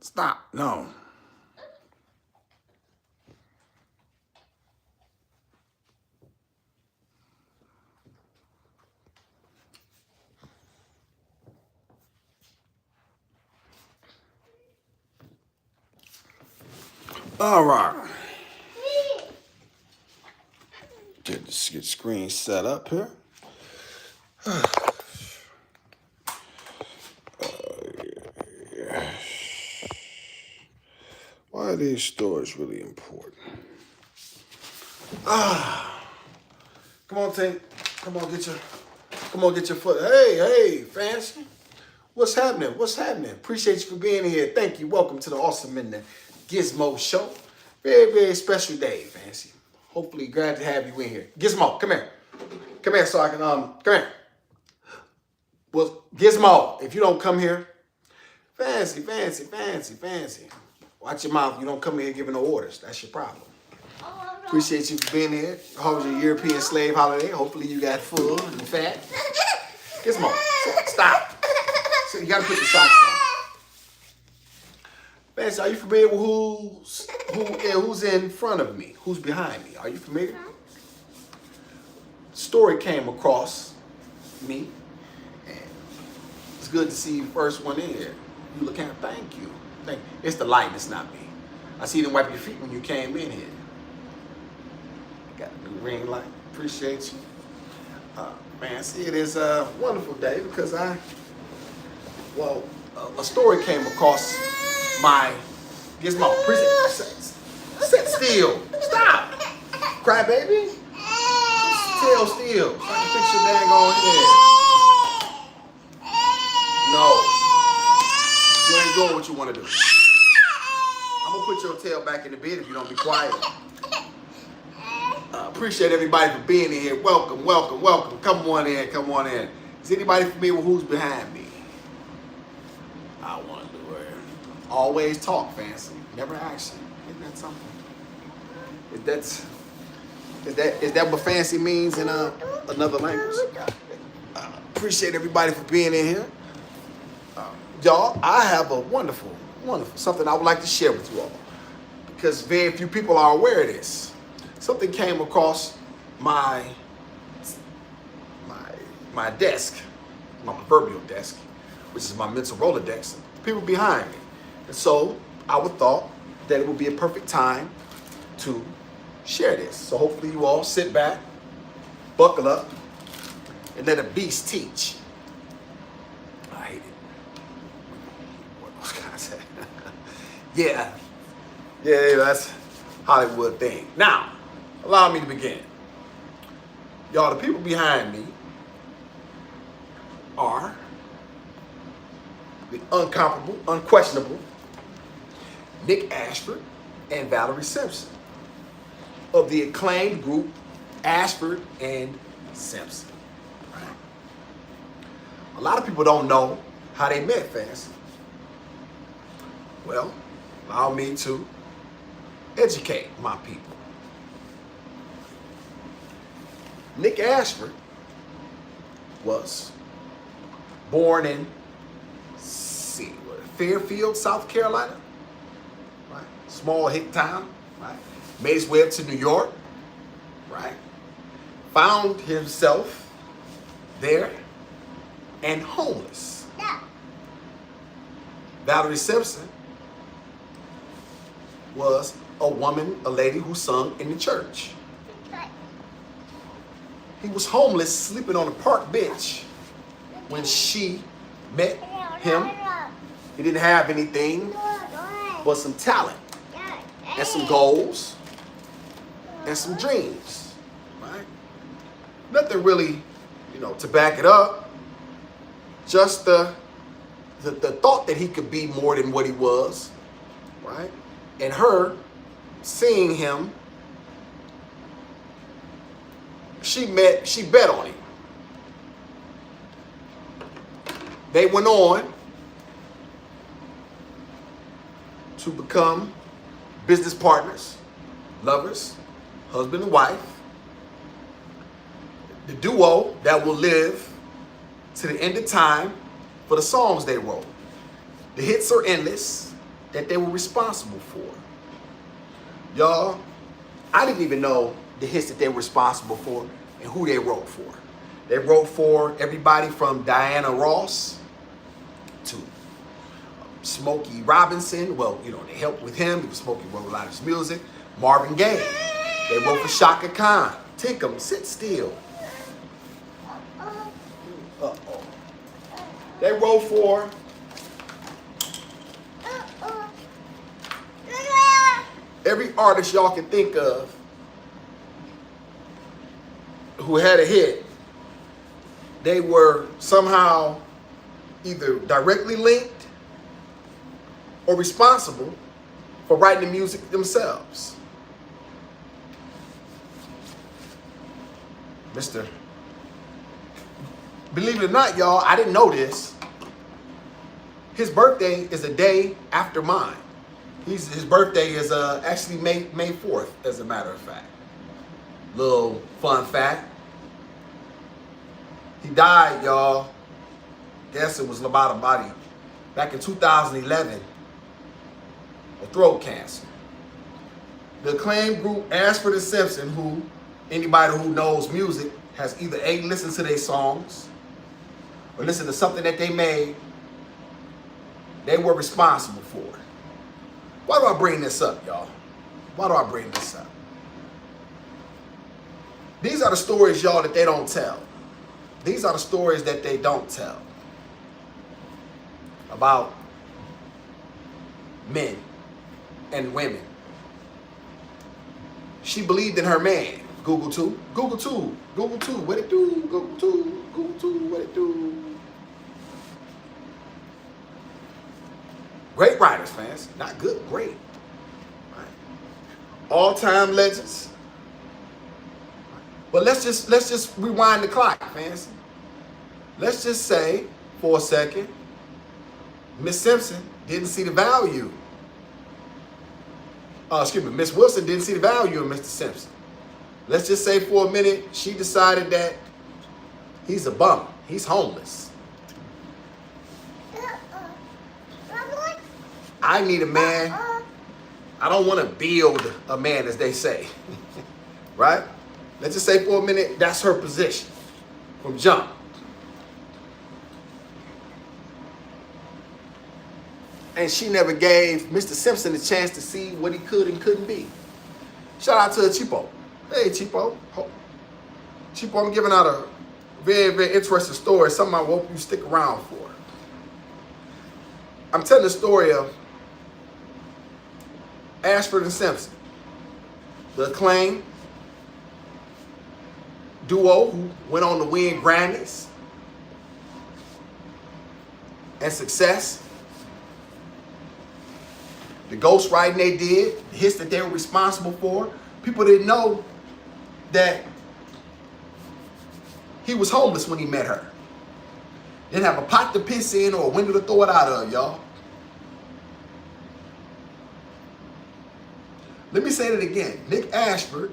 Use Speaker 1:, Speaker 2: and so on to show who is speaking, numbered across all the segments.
Speaker 1: Stop. No. All right. Get the screen set up here. Why are these stores really important? Come on, Tank. Come on, get your foot. Hey, Fancy. What's happening? Appreciate you for being here. Thank you. Welcome to the Awesome in the Gizmo Show. Very, very special day, Fancy. Hopefully glad to have you in here. Gizmo, come here. Come here so I can, come here. Well, Gizmo, if you don't come here, Fancy. Watch your mouth. You don't come here giving no orders. That's your problem. Appreciate you for being here. How was your European slave holiday? Hopefully you got full and fat. Gizmo, stop. So you gotta put your socks on. Fancy, are you familiar with who's in front of me? Who's behind me? Are you familiar? Story came across me, and it's good to see you first one in here. You look at, thank you. It's the light, it's not me. I see you didn't wipe your feet when you came in here. Got a new ring light. Appreciate you. Man, see, it is a wonderful day because a story came across my Gizmo. Sit still. Stop. Cry, baby. Sit still. So I can fix your dang on head. No. You ain't doing what you want to do. I'm going to put your tail back in the bed if you don't be quiet. Appreciate everybody for being in here. Welcome. Come on in. Is anybody familiar with who's behind me? I wonder where. Always talk, Fancy. Never action. Isn't that something? Is that what fancy means in another language? Appreciate everybody for being in here. Y'all, I have a wonderful something I would like to share with you all because very few people are aware of this. Something came across my desk, my proverbial desk, which is my mental Rolodex, people behind me. And so I would thought that it would be a perfect time to share this. So hopefully you all sit back, buckle up, and let a beast teach. I hate it. What those guys say. Yeah, that's Hollywood thing. Now, allow me to begin. Y'all, the people behind me are the incomparable, unquestionable Nick Ashford and Valerie Simpson of the acclaimed group Ashford and Simpson. Right? A lot of people don't know how they met, Fancy. Well, allow me to educate my people. Nick Ashford was born in Fairfield, South Carolina, right? Small hick town, right? Made his way up to New York, right? Found himself there and homeless. Yeah. Valerie Simpson was a lady who sung in the church. He was homeless, sleeping on a park bench when she met him. He didn't have anything but some talent and some goals and some dreams, right? Nothing really, to back it up. Just the thought that he could be more than what he was, right? And her seeing him, she bet on him. They went on to become business partners, lovers, husband and wife. The duo that will live to the end of time for the songs they wrote. The hits are endless. that they were responsible for. Y'all, I didn't even know the hits that they were responsible for and who they wrote for. They wrote for everybody from Diana Ross to Smokey Robinson. Well, you know, they helped with him because Smokey wrote a lot of his music. Marvin Gaye. They wrote for Shaka Khan. Tinkum, sit still. Uh-oh. They wrote for every artist y'all can think of who had a hit. They were somehow either directly linked or responsible for writing the music themselves. Believe it or not, y'all, I didn't know this. His birthday is a day after mine. His birthday is actually May 4th, as a matter of fact. Little fun fact. He died, y'all. Guess it was about back in 2011 of throat cancer. The acclaimed group Ashford and Simpson, who anybody who knows music has either A, listened to their songs or listened to something that they made, they were responsible for it. Why do I bring this up, y'all? Why do I bring this up? These are the stories, y'all, that they don't tell. These are the stories that they don't tell about men and women. She believed in her man. Google 2. Google 2. Google 2. What it do? Google 2. Google 2. What it do? Great writers, fans. Not good, great. Right. All-time legends. But let's just rewind the clock, fans. Let's just say for a second, Miss Simpson didn't see the value. Miss Wilson didn't see the value in Mr. Simpson. Let's just say for a minute, she decided that he's a bum. He's homeless. I need a man. I don't want to build a man, as they say. Right? Let's just say for a minute, that's her position from jump. And she never gave Mr. Simpson a chance to see what he could and couldn't be. Shout out to Cheapo. Hey, Cheapo. Cheapo, I'm giving out a very, very interesting story. Something I hope you stick around for. I'm telling the story of Ashford and Simpson, the acclaimed duo who went on to win Grammys and success. The ghostwriting they did, the hits that they were responsible for. People didn't know that he was homeless when he met her. Didn't have a pot to piss in or a window to throw it out of, y'all. Let me say that again. Nick Ashford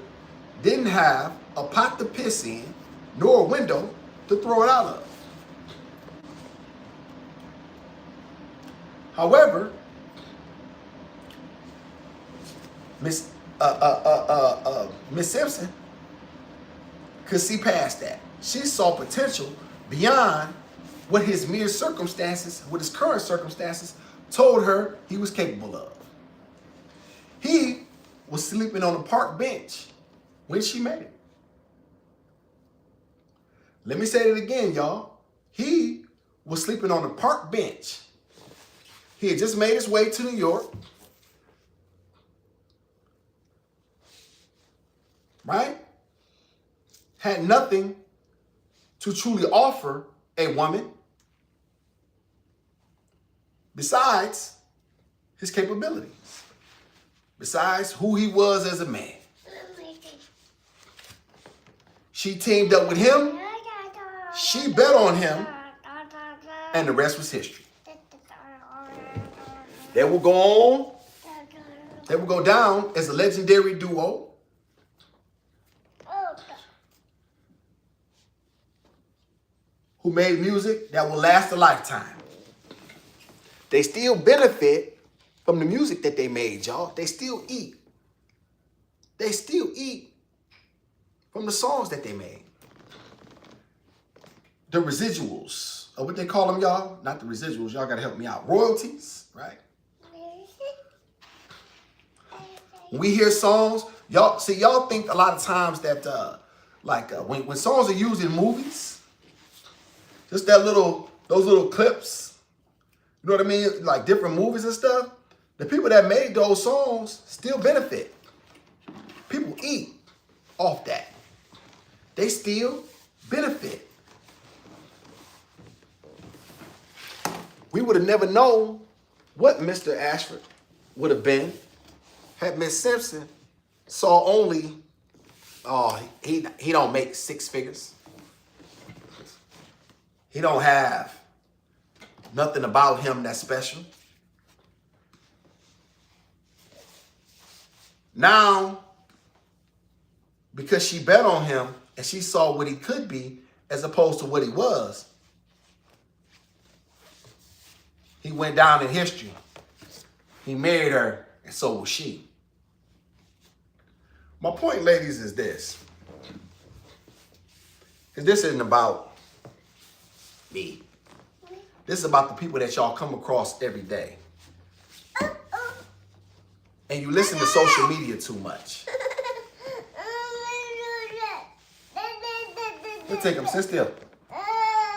Speaker 1: didn't have a pot to piss in nor a window to throw it out of. However, Miss Simpson could see past that. She saw potential beyond what his mere circumstances, what his current circumstances, told her he was capable of. He was sleeping on a park bench when she met him. Let me say it again, y'all. He was sleeping on a park bench. He had just made his way to New York. Right? Had nothing to truly offer a woman besides his capabilities, besides who he was as a man. She teamed up with him, she bet on him, and the rest was history. They will go on, they will go down as a legendary duo. Who made music that will last a lifetime. They still benefit from the music that they made, y'all. They still eat. They still eat from the songs that they made. The residuals, or what they call them, y'all. Not the residuals. Y'all got to help me out. Royalties, right? When we hear songs, y'all think a lot of times that when songs are used in movies, just those little clips, you know what I mean? Like different movies and stuff. The people that made those songs still benefit. People eat off that. They still benefit. We would have never known what Mr. Ashford would have been had Miss Simpson saw only, he don't make 6 figures. He don't have nothing about him that's special. Now, because she bet on him and she saw what he could be as opposed to what he was, he went down in history. He married her, and so will she. My point, ladies, is this. Because this isn't about me. This is about the people that y'all come across every day. And you listen to social media too much. Let's take them, sit still.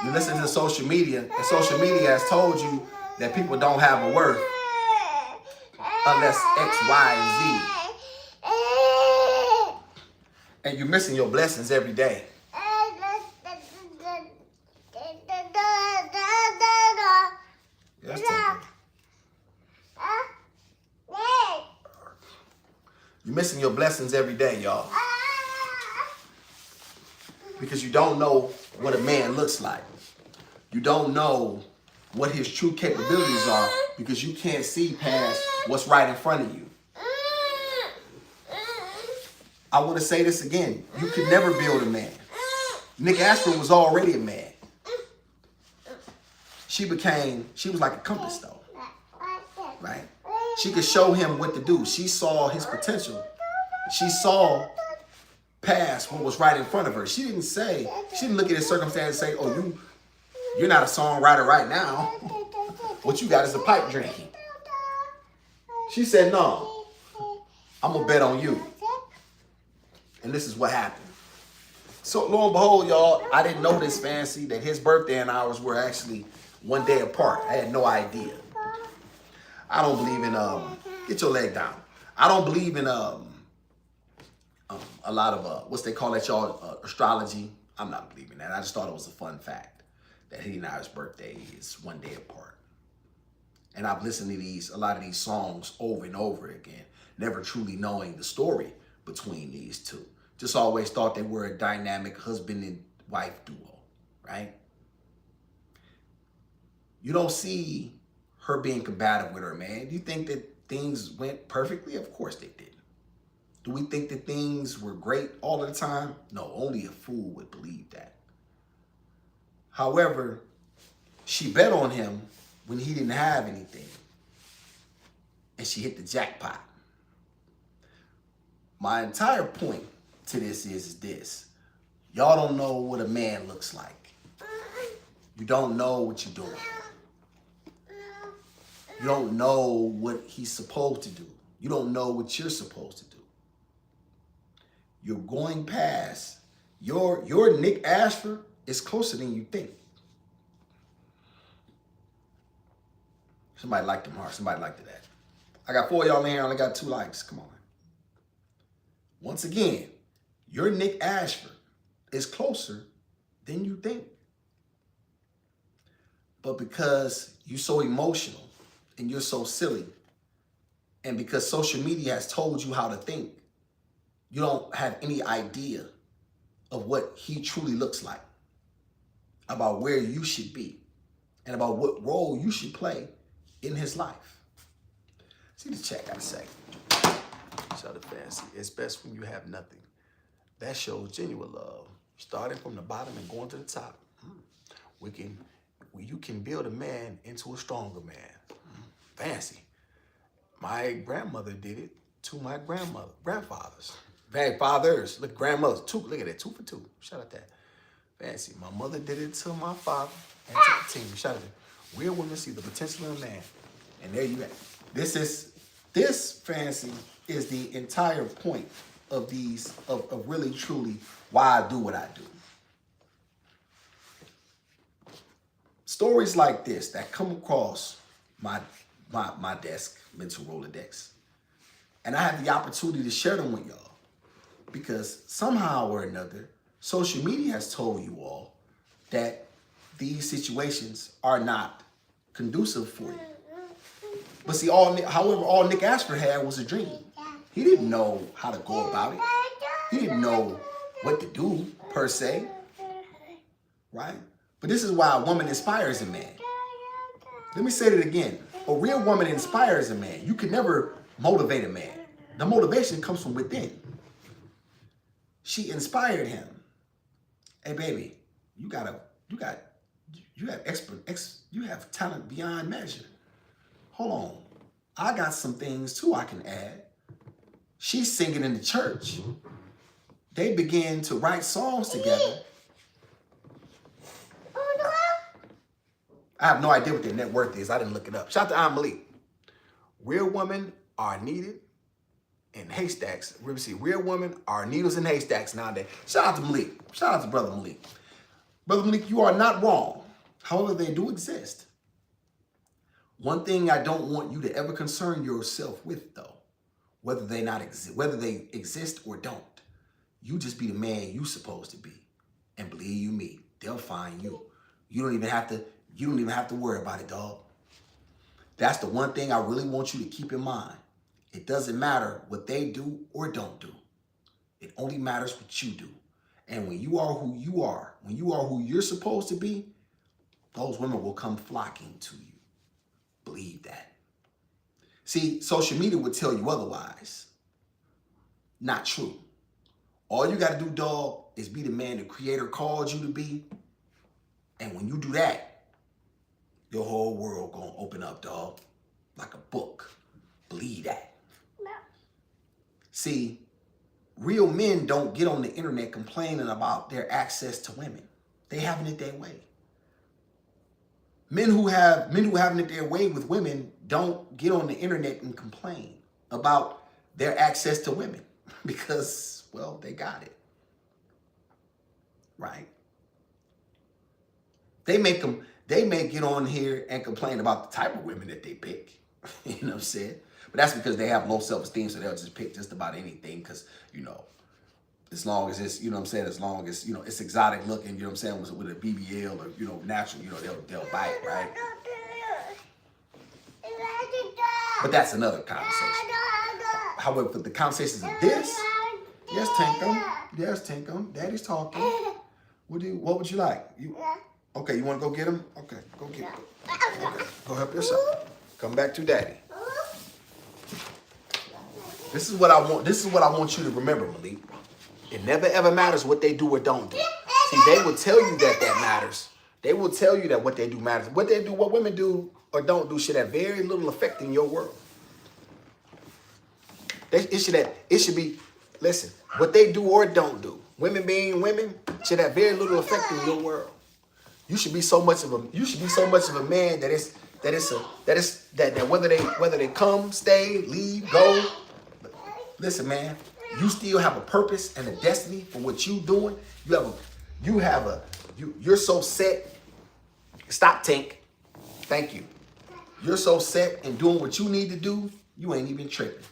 Speaker 1: You listen to social media, and social media has told you that people don't have a worth unless X, Y, and Z. And you're missing your blessings every day. Yes, you're missing your blessings every day, y'all. Because you don't know what a man looks like. You don't know what his true capabilities are because you can't see past what's right in front of you. I want to say this again. You could never build a man. Nick Ashford was already a man. She was like a compass though, right? She could show him what to do. She saw his potential. She saw past what was right in front of her. She didn't look at his circumstance and say, oh, you're not a songwriter right now. What you got is a pipe drinking. She said, no, I'm going to bet on you. And this is what happened. So lo and behold, y'all, I didn't know this, Fancy, that his birthday and ours were actually one day apart. I had no idea. I don't believe in, get your leg down. I don't believe in a lot of, what's they call that, y'all, astrology. I'm not believing that. I just thought it was a fun fact that he and I's birthday is one day apart. And I've listened to a lot of these songs over and over again, never truly knowing the story between these two. Just always thought they were a dynamic husband and wife duo, right? You don't see her being combative with her man. Do you think that things went perfectly? Of course they didn't. Do we think that things were great all of the time? No, only a fool would believe that. However, she bet on him when he didn't have anything. And she hit the jackpot. My entire point to this is this. Y'all don't know what a man looks like. You don't know what you're doing. You don't know what he's supposed to do. You don't know what you're supposed to do. You're going past. Your Nick Ashford is closer than you think. Somebody liked him hard. Somebody liked that. I got 4 of y'all in here. I only got 2 likes. Come on. Once again, your Nick Ashford is closer than you think. But because you're so emotional and you're so silly, and because social media has told you how to think, you don't have any idea of what he truly looks like, about where you should be, and about what role you should play in his life. See the chat got to say. Show the Fancy. It's best when you have nothing. That shows genuine love. Starting from the bottom and going to the top. You can build a man into a stronger man. Fancy. My grandmother did it to my grandfathers. Fathers, look, grandmothers, two, look at that, 2 for 2. Shout out that. Fancy. My mother did it to my father and to the team. Shout out to real women see the potential in a man. And there you have. This fancy is the entire point of these, of really truly why I do what I do. Stories like this that come across my desk, mental Rolodex, and I have the opportunity to share them with y'all because somehow or another, social media has told you all that these situations are not conducive for you. But see, however, all Nick Ashford had was a dream. He didn't know how to go about it. He didn't know what to do, per se. Right? But this is why a woman inspires a man. Let me say it again. A real woman inspires a man. You can never motivate a man. The motivation comes from within. She inspired him. Hey, baby, you have talent beyond measure. Hold on. I got some things too I can add. She's singing in the church. They began to write songs together. I have no idea what their net worth is. I didn't look it up. Shout out to Malik. Real women are needed in haystacks. Let me see. Real women are needles in haystacks nowadays. Shout out to Malik. Shout out to Brother Malik. Brother Malik, you are not wrong. However, they do exist. One thing I don't want you to ever concern yourself with, though, whether they exist or don't, you just be the man you supposed to be. And believe you me, they'll find you. You don't even have to worry about it, dog. That's the one thing I really want you to keep in mind. It doesn't matter what they do or don't do. It only matters what you do. And when you are who you are, when you are who you're supposed to be, those women will come flocking to you. Believe that. See, social media would tell you otherwise. Not true. All you got to do, dog, is be the man the Creator called you to be. And when you do that, your whole world gonna open up, dog, like a book. Believe that. No. See, real men don't get on the internet complaining about their access to women. They having it their way. Men who having it their way with women don't get on the internet and complain about their access to women because, well, they got it. Right? They may get on here and complain about the type of women that they pick. You know what I'm saying? But that's because they have low self-esteem, so they'll just pick just about anything because, as long as it's, as long as, it's exotic looking, you know what I'm saying, with a BBL or, natural, they'll buy it, right? But that's another conversation. However, for the conversations of this, yes, Tinkum, Daddy's talking. What would you like? Okay, you want to go get him? Okay, go get him. Okay, go help yourself. Come back to Daddy. This is what I want you to remember, Malik. It never ever matters what they do or don't do. See, they will tell you that matters. They will tell you that what they do matters. What they do, what women do or don't do should have very little effect in your world. It should be, listen, what they do or don't do, women being women, should have very little effect in your world. You should be so much of a man that whether they come, stay, leave, go. Listen, man, you still have a purpose and a destiny for what you're doing. You're so set. Stop, Tink. Thank you. You're so set in doing what you need to do, you ain't even tripping.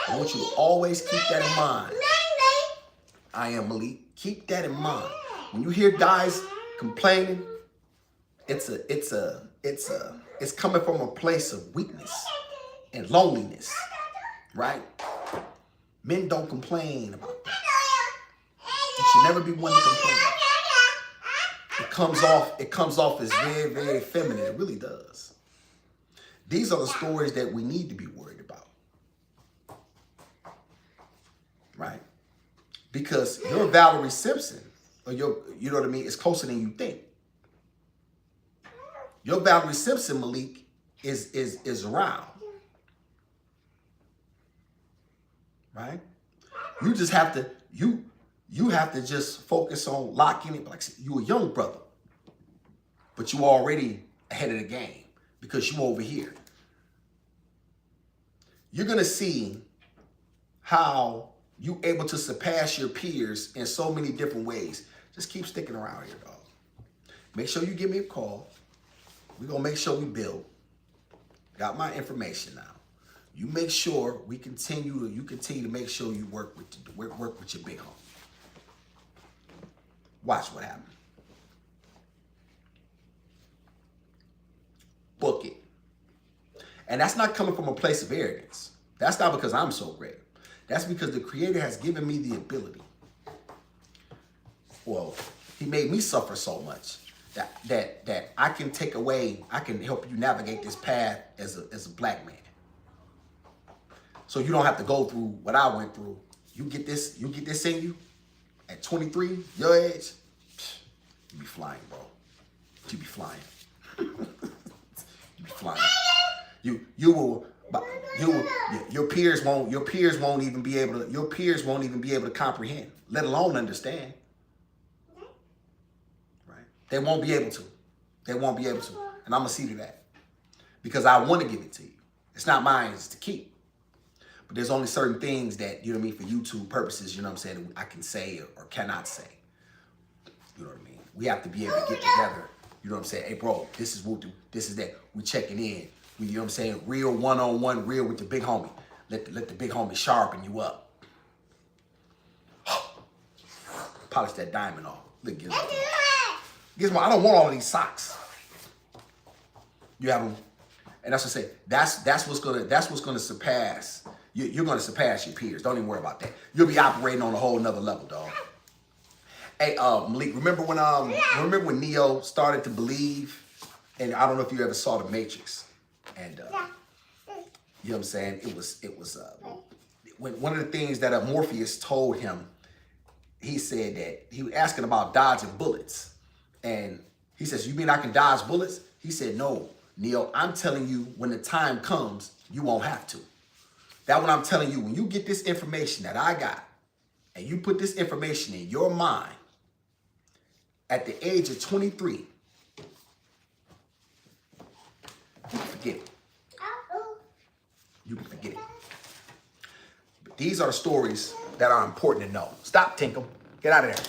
Speaker 1: I want you to always keep that in mind. I am Malik. Keep that in mind. When you hear guys complaining, it's coming from a place of weakness and loneliness, right? Men don't complain about that. You should never be one to complain. It comes off as very, very feminine. It really does. These are the stories that we need to be worried about, right? Because your Valerie Simpson, or you know what I mean, is closer than you think. Your Valerie Simpson, Malik, is around. right? You just have to, you have to just focus on locking it. Like I said, you a young brother, but you already ahead of the game because you over here. You're going to see how you able to surpass your peers in so many different ways. Just keep sticking around here, dog. Make sure you give me a call. We're going to make sure we build. Got my information now. You make sure you continue to make sure you work with your big homie. Watch what happens. Book it. And that's not coming from a place of arrogance. That's not because I'm so great. That's because the Creator has given me the ability. Well, He made me suffer so much that I can take away, I can help you navigate this path as a black man. So you don't have to go through what I went through. You get this in you at 23, your age, you be flying, bro. You be flying. You be flying. Your peers won't even be able to comprehend, let alone understand. Right? They won't be able to. And I'm gonna see to that. Because I want to give it to you. It's not mine, it's to keep. But there's only certain things that, you know what I mean, for YouTube purposes, you know what I'm saying, I can say or cannot say. You know what I mean? We have to be able to get together. You know what I'm saying? Hey, bro, this is what this is that. We checking in. We, you know what I'm saying? Real one-on-one, real with the big homie. Let the big homie sharpen you up. Polish that diamond off. Look, Gizmo, I don't want all of these socks. You have them, and that's what I say. That's what's gonna surpass. You're gonna surpass your peers. Don't even worry about that. You'll be operating on a whole nother level, dog. Hey, Malik, remember when Neo started to believe? And I don't know if you ever saw The Matrix. And you know what I'm saying? It was when one of the things that Morpheus told him, he said that he was asking about dodging bullets. And he says, "You mean I can dodge bullets?" He said, "No, Neo, I'm telling you, when the time comes, you won't have to. That's what I'm telling you. When you get this information that I got, and you put this information in your mind at the age of 23, you can forget it. You can forget it. But these are the stories that are important to know. Stop, Tinkle. Get out of there.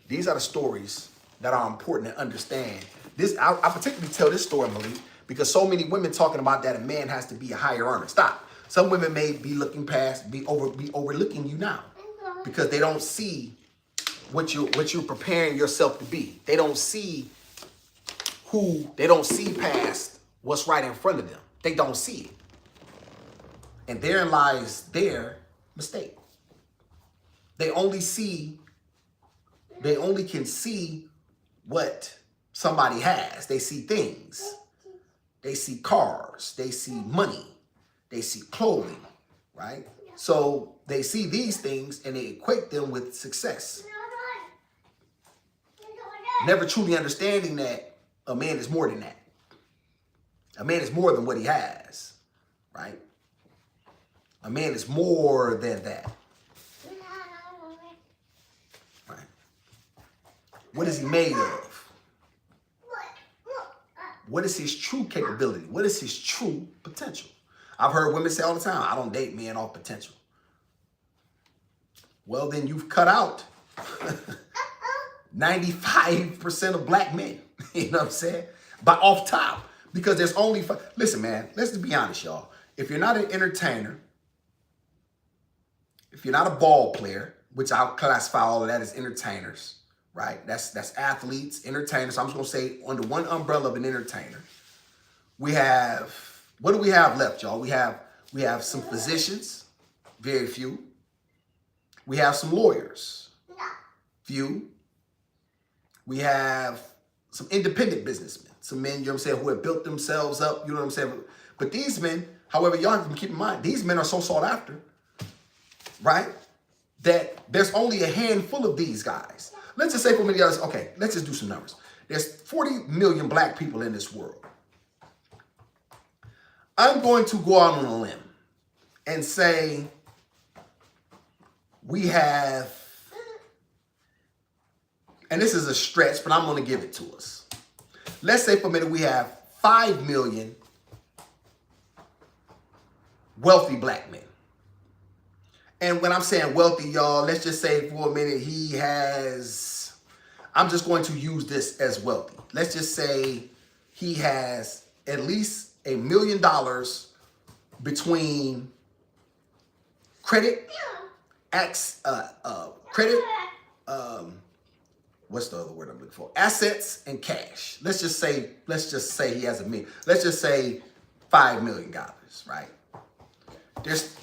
Speaker 1: These are the stories that are important to understand. I particularly tell this story, Malik, because so many women talking about that a man has to be a higher earner. Stop. Some women may be looking past, be overlooking you now because they don't see what you're preparing yourself to be. They don't see past what's right in front of them. They don't see it. And therein lies their mistake. They only can see what somebody has. They see things. They see cars. They see money. They see clothing, right? So they see these things and they equate them with success. Never truly understanding that a man is more than that. A man is more than what he has, right? A man is more than that. Right? What is he made of? What is his true capability? What is his true potential? I've heard women say all the time, I don't date men off potential. Well, then you've cut out 95% of black men. You know what I'm saying? But off top. Because there's only, listen, man, let's be honest, y'all. If you're not an entertainer, if you're not a ball player, which I'll classify all of that as entertainers, right? That's athletes, entertainers. I'm just going to say under one umbrella of an entertainer. We have, what do we have left, y'all? We have some physicians, very few. We have some lawyers, few. We have some independent businessmen, some men, you know what I'm saying, who have built themselves up, you know what I'm saying? But these men, however, y'all have to keep in mind, these men are so sought after, right? That there's only a handful of these guys. Let's just say for many others, okay, let's just do some numbers. There's 40 million black people in this world. I'm going to go out on a limb and say we have, and this is a stretch, but I'm going to give it to us. Let's say for a minute we have 5 million wealthy black men. And when I'm saying wealthy, y'all, let's just say for a minute he has, I'm just going to use this as wealthy. Let's just say he has at least $1 million between credit, what's the other word I'm looking for? Assets and cash. Let's just say he has $1 million. Let's just say $5 million, right? There's,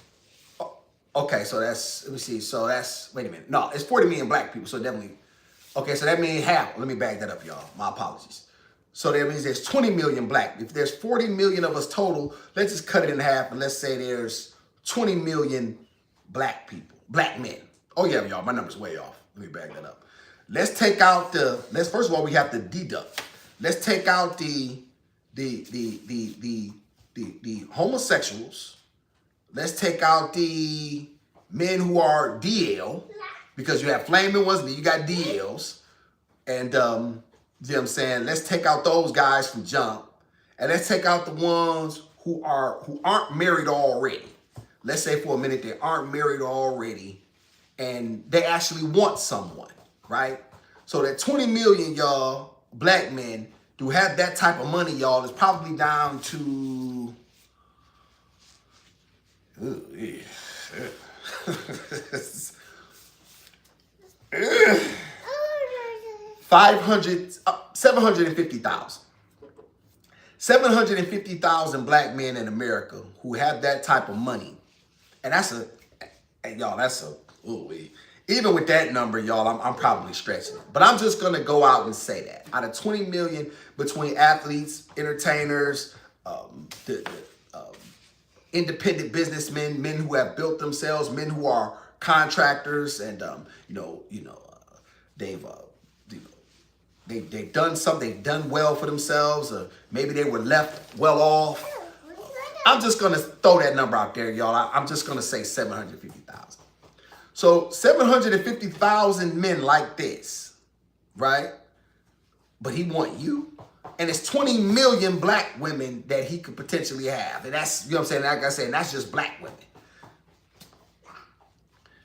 Speaker 1: okay, so that's, let me see. So that's, wait a minute. No, it's 40 million black people. So definitely, okay, so that means half. Let me back that up, y'all. My apologies. So that means there's 20 million black. If there's 40 million of us total, let's just cut it in half and let's say there's 20 million black people, black men. Oh yeah, y'all, my number's way off. Let me back that up. Let's take out first of all, we have to deduct. Let's take out the homosexuals. Let's take out the men who are DL, because you have flaming ones and then you got DLs. And, you know what I'm saying? Let's take out those guys from jump. And let's take out the ones who aren't married already. Let's say for a minute they aren't married already and they actually want someone, right? So that 20 million, y'all, black men do have that type of money, y'all, is probably down to 750,000. 750,000 black men in America who have that type of money. And that's even with that number, y'all, I'm probably stretching it. But I'm just going to go out and say that. Out of 20 million between athletes, entertainers, independent businessmen, men who have built themselves, men who are contractors, and they've done something, they've done well for themselves, or maybe they were left well off. I'm just gonna throw that number out there, y'all. I'm just gonna say 750,000. So 750,000 men like this, right? But he want you. And it's 20 million black women that he could potentially have. And that's, you know what I'm saying? Like I said, that's just black women.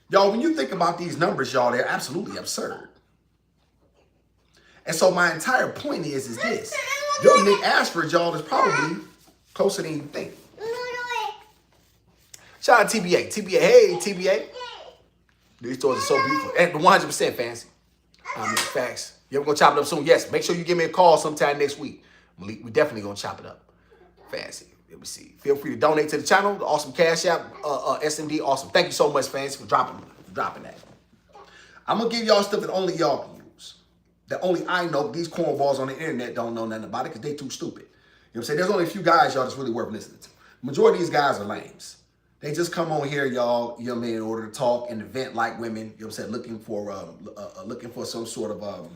Speaker 1: Y'all, when you think about these numbers, y'all, they're absolutely absurd. And so my entire point is this. Your Nick Ashford, y'all, is probably closer than you think. Shout out TBA. TBA, hey, TBA. These stores are so beautiful. And 100% fancy. Facts. You ever gonna chop it up soon? Yes. Make sure you give me a call sometime next week. Malik, we definitely gonna chop it up. Fancy. Let me see. Feel free to donate to the channel. The awesome Cash App, SMD, awesome. Thank you so much, fans, for dropping that. I'm gonna give y'all stuff that only y'all can use. That only I know. These cornballs on the internet don't know nothing about it because they too stupid. You know what I'm saying? There's only a few guys, y'all, that's really worth listening to. Majority of these guys are lames. They just come on here, y'all, you know what I mean, in order to talk and vent like women, you know what I'm saying, looking for some sort of,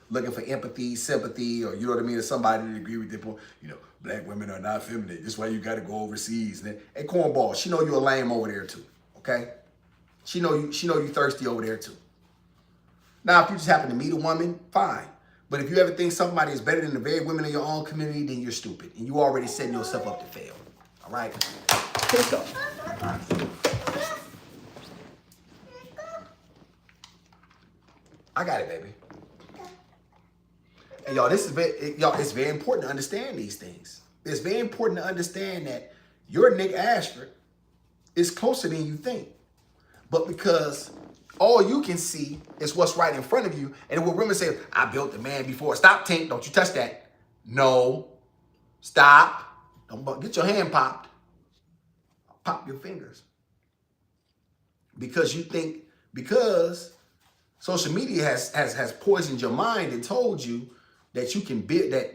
Speaker 1: looking for empathy, sympathy, or you know what I mean, or somebody to agree with their point. You know, black women are not feminine. That's why you got to go overseas. And then, hey, cornball, she know you a lame over there too, okay? She know you thirsty over there too. Now, if you just happen to meet a woman, fine. But if you ever think somebody is better than the very women in your own community, then you're stupid. And you already setting yourself up to fail, all right? Let's go. I got it, baby. And y'all, it's very important to understand these things. It's very important to understand that your Nick Ashford is closer than you think. But because all you can see is what's right in front of you, and what women say, I built the man before. Stop, Tink. Don't you touch that. No. Stop. Don't get your hand popped. Pop your fingers. Because social media has poisoned your mind and told you that you can build that.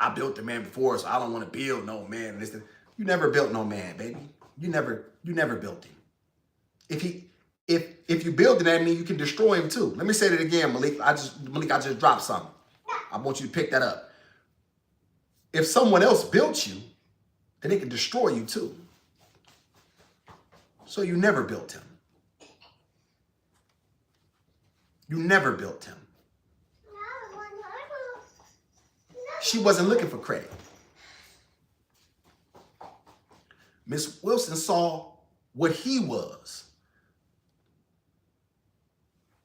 Speaker 1: I built the man before, so I don't want to build no man. Listen, you never built no man, baby. You never built him. If you build it, that means you can destroy him too. Let me say that again, Malik. I just dropped something. I want you to pick that up. If someone else built you, then they can destroy you too. So you never built him. You never built him. She wasn't looking for credit. Miss Wilson saw what he was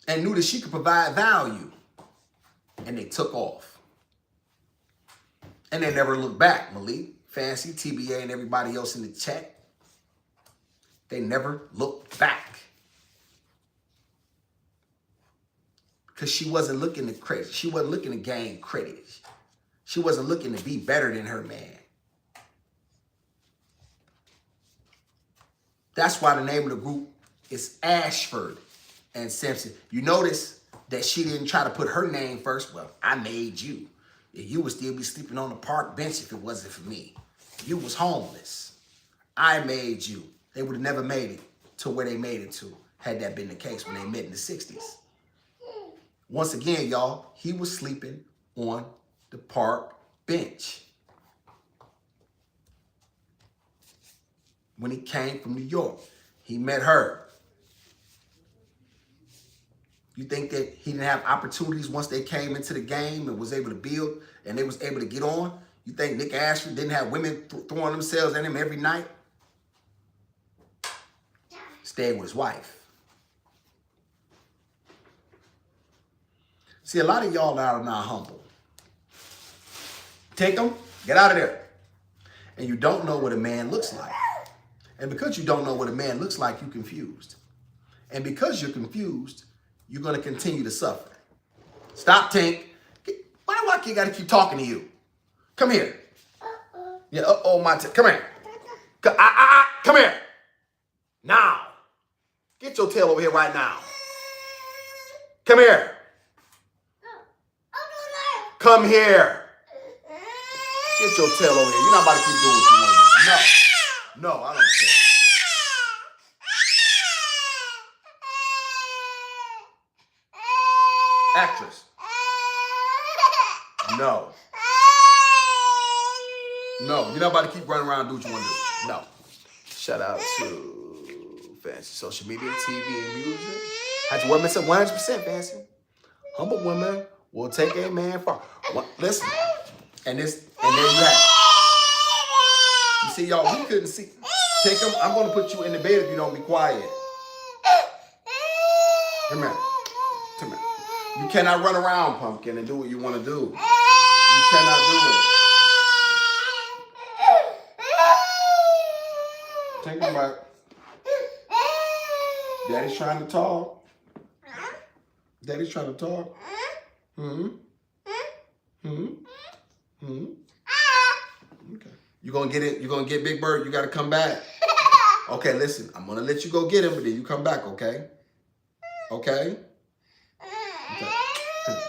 Speaker 1: and knew that she could provide value. And they took off. And they never looked back. Malik, Fancy, TBA, and everybody else in the chat. They never looked back. Because she wasn't looking to credit. She wasn't looking to gain credit. She wasn't looking to be better than her man. That's why the name of the group is Ashford and Simpson. You notice that she didn't try to put her name first. Well, I made you. You would still be sleeping on the park bench if it wasn't for me. You was homeless. I made you. They would have never made it to where they made it to had that been the case when they met in the 60s. Once again, y'all, he was sleeping on the park bench when he came from New York. He met her. You think that he didn't have opportunities once they came into the game and was able to build and they was able to get on? You think Nick Ashford didn't have women throwing themselves at him every night? Stayed with his wife. See, a lot of y'all are not humble. Take them, get out of there. And you don't know what a man looks like. And because you don't know what a man looks like, you're confused. And because you're confused, you're going to continue to suffer. Stop, Tink. Why do I got to keep talking to you? Come here. Yeah, my come here. Come here. Now. Get your tail over here right now. Come here. Come here. Get your tail over here. You're not about to keep doing what you want to do. No, I don't care. Actress. No. No, you're not about to keep running around and do what you want to do. No. Shout out to Fancy social media, TV, and music. Had your women say 100% Fancy. Humble women will take a man far. Listen, and there you have it. You see, y'all, we couldn't see. Take them. I'm going to put you in the bed if you don't be quiet. Come here. Come here. You cannot run around, Pumpkin, and do what you want to do. You cannot do it. Take him back. Daddy's trying to talk. Daddy's trying to talk. Okay. You gonna get it? You gonna get Big Bird? You gotta come back. Okay, listen. I'm gonna let you go get him, but then you come back, okay? Okay? Okay.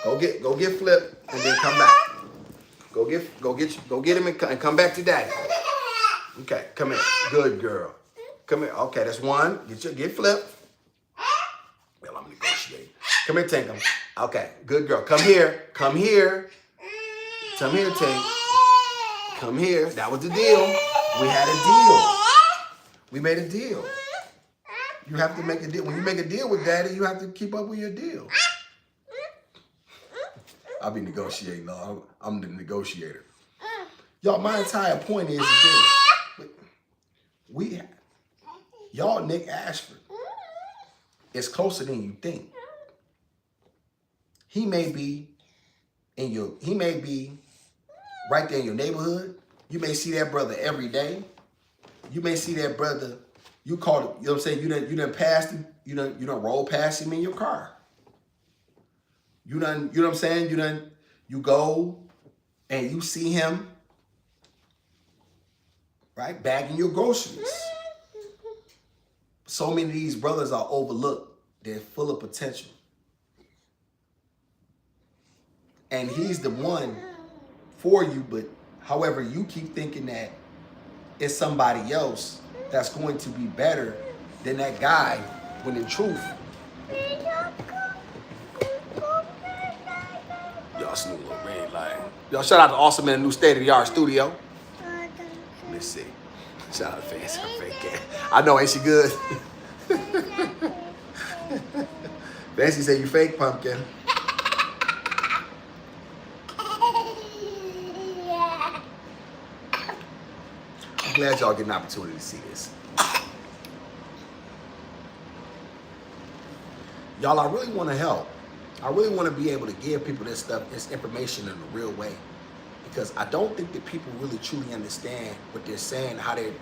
Speaker 1: Go get Flip, and then come back. Go get him and come back to Daddy. Okay, come here. Good girl. Come here. Okay, that's one. Get Flip. Well, I'm negotiating. Come here, Tinkum. Okay, good girl. Come here. Come here. Come here, Tink. Come here. That was the deal. We had a deal. We made a deal. You have to make a deal. When you make a deal with Daddy, you have to keep up with your deal. I'll be negotiating. No, I'm the negotiator. Y'all, my entire point is this. Y'all, Nick Ashford is closer than you think. He may be right there in your neighborhood. You may see that brother every day. You may see that brother, you call it, you know what I'm saying? You done passed him, you done roll past him in your car. You know what I'm saying? You go and you see him, right, bagging your groceries. So many of these brothers are overlooked. They're full of potential. And he's the one for you, but however, you keep thinking that it's somebody else that's going to be better than that guy, when in truth, y'all snoop little red light. Y'all shout out to Awesome in the new state-of-the-art studio. Let's see. Shout out to Fancy. I know, ain't she good? Fancy say you fake, pumpkin. I'm glad y'all get an opportunity to see this. Y'all, I really want to help. I really want to be able to give people this stuff, this information in a real way. Because I don't think that people really truly understand what they're saying, how they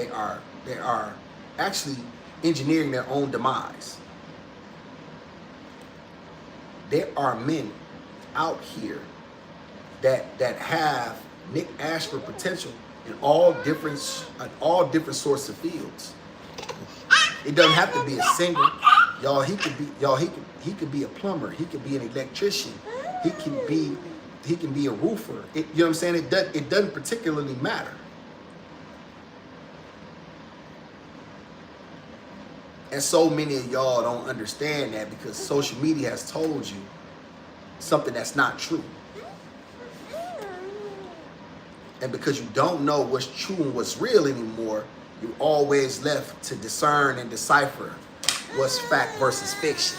Speaker 1: are actually engineering their own demise. There are men out here that have Nick Ashford potential in all different sorts of fields. It doesn't have to be a singer, y'all. He could be a plumber. He could be an electrician. He can be a roofer. You know what I'm saying? It doesn't particularly matter. And so many of y'all don't understand that because social media has told you something that's not true. And because you don't know what's true and what's real anymore, you're always left to discern and decipher what's fact versus fiction.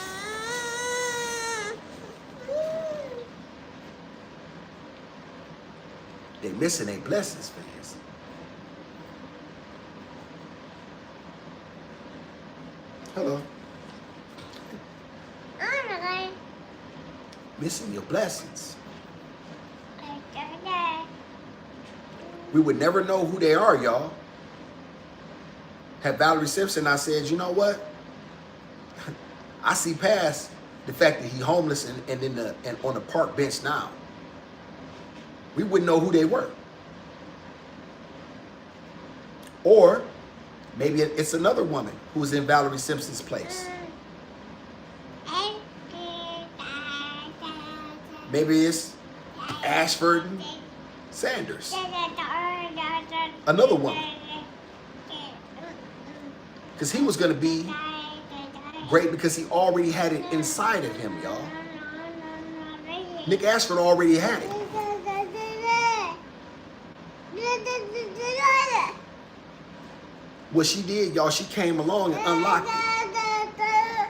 Speaker 1: They missing their blessings, fans. Hello. Missing your blessings. We would never know who they are, y'all. Had Valerie Simpson, I said, you know what? I see past the fact that he's homeless and on the park bench now. We wouldn't know who they were. Or maybe it's another woman who's in Valerie Simpson's place. Maybe it's Ashford and Sanders. Another woman. Because he was going to be great because he already had it inside of him, y'all. Nick Ashford already had it. What she did, y'all, she came along and unlocked it.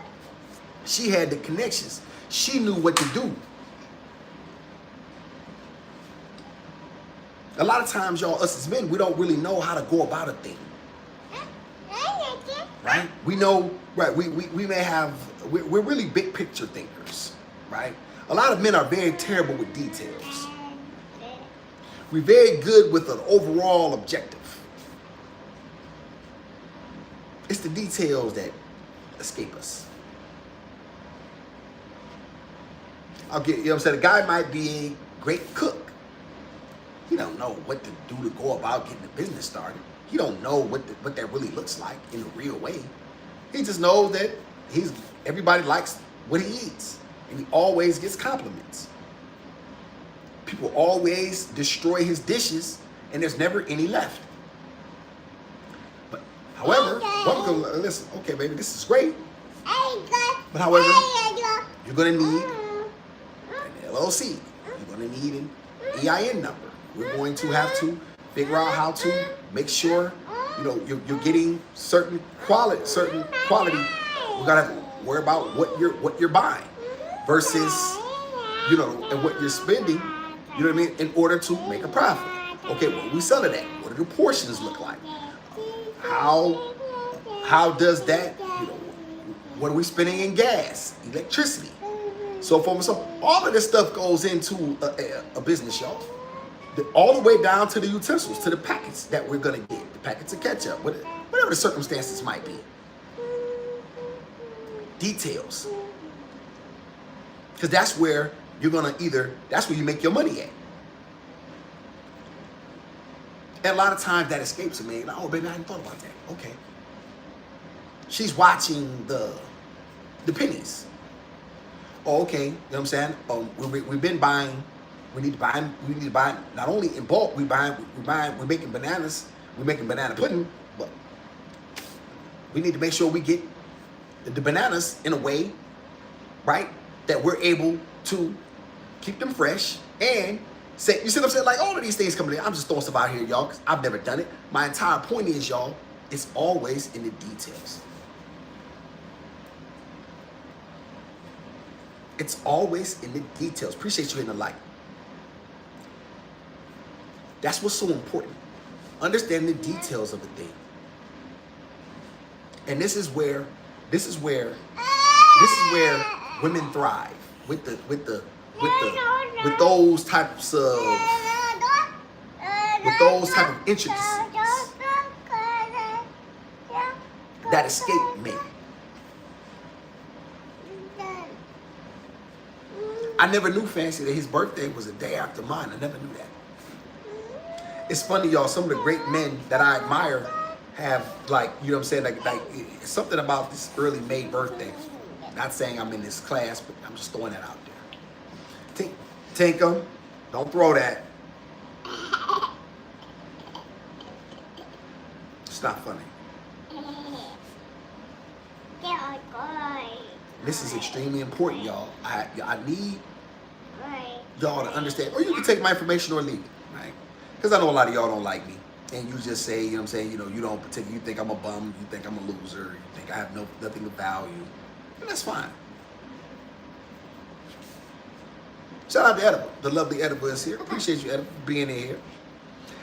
Speaker 1: She had the connections. She knew what to do. A lot of times, y'all, us as men, we don't really know how to go about a thing. Right? We know, right, we may have, we're really big picture thinkers, right? A lot of men are very terrible with details. We're very good with an overall objective. It's the details that escape us. You know what I'm saying? A guy might be a great cook. He don't know what to do to go about getting the business started. He don't know what that really looks like in a real way. He just knows that everybody likes what he eats. And he always gets compliments. People always destroy his dishes and there's never any left. But however, listen, okay, baby, this is great. But however, you're gonna need an LLC. You're gonna need an EIN number. We're going to have to figure out how to make sure, you're getting certain quality. We gotta worry about what you're buying versus, and what you're spending, you know what I mean, in order to make a profit. Okay, what we sell it at? What do the portions look like? How does that, what are we spending in gas, electricity, so forth and so on. All of this stuff goes into a business, y'all. All the way down to the utensils, to the packets that we're gonna get, the packets of ketchup, whatever the circumstances might be. Details. Because that's where that's where you make your money at. And a lot of times that escapes me. Like, oh, baby, I hadn't thought about that. Okay. She's watching the pennies. Oh, okay. You know what I'm saying? We've been buying. We need to buy not only in bulk. We're making bananas. We're making banana pudding, but we need to make sure we get the bananas in a way, right, that we're able to keep them fresh and say, you see what I'm saying? Like all of these things coming in. I'm just throwing stuff out here, y'all, because I've never done it. My entire point is, y'all, it's always in the details. It's always in the details. Appreciate you in the light. That's what's so important. Understand the details of a thing. And this is where women thrive with those type of intricacies that escape men. I never knew, Fancy, that his birthday was a day after mine. I never knew that. It's funny, y'all. Some of the great men that I admire have, like, you know what I'm saying, like something about this early May birthday. Not saying I'm in this class, but I'm just throwing that out there. Tinkum, don't throw that. It's not funny. This is extremely important, y'all. I need y'all to understand. Or you can take my information or leave it, right? Because I know a lot of y'all don't like me. And you just say, you know what I'm saying, you know, you don't particularly, you think I'm a bum, you think I'm a loser, you think I have nothing of value. And that's fine. Shout out to Ediva. The lovely Ediva is here. Appreciate you, Ediva, for being in here.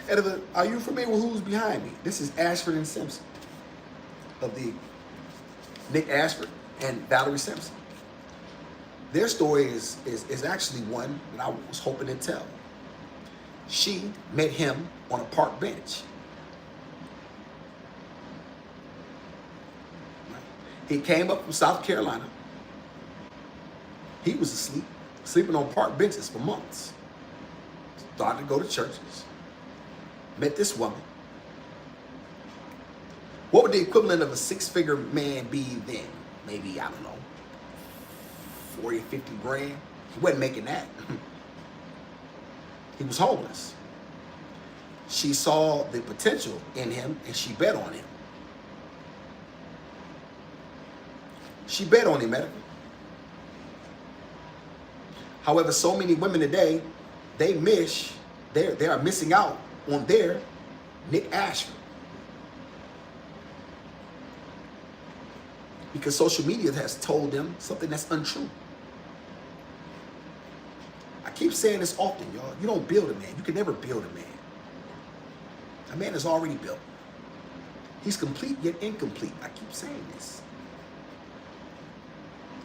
Speaker 1: Ediva, are you familiar with who's behind me? This is Ashford and Simpson of the Nick Ashford and Valerie Simpson. Their story is actually one that I was hoping to tell. She met him on a park bench. He came up from South Carolina. He was asleep, sleeping on park benches for months. Started to go to churches. Met this woman. What would the equivalent of a six-figure man be then? Maybe, I don't know, 40, 50 grand. He wasn't making that. He was homeless. She saw the potential in him and she bet on him. She bet on him, Medical. However, so many women today, they are missing out on their Nick Ashford. Because social media has told them something that's untrue. I keep saying this often, y'all. You don't build a man. You can never build a man. A man is already built. He's complete yet incomplete. I keep saying this.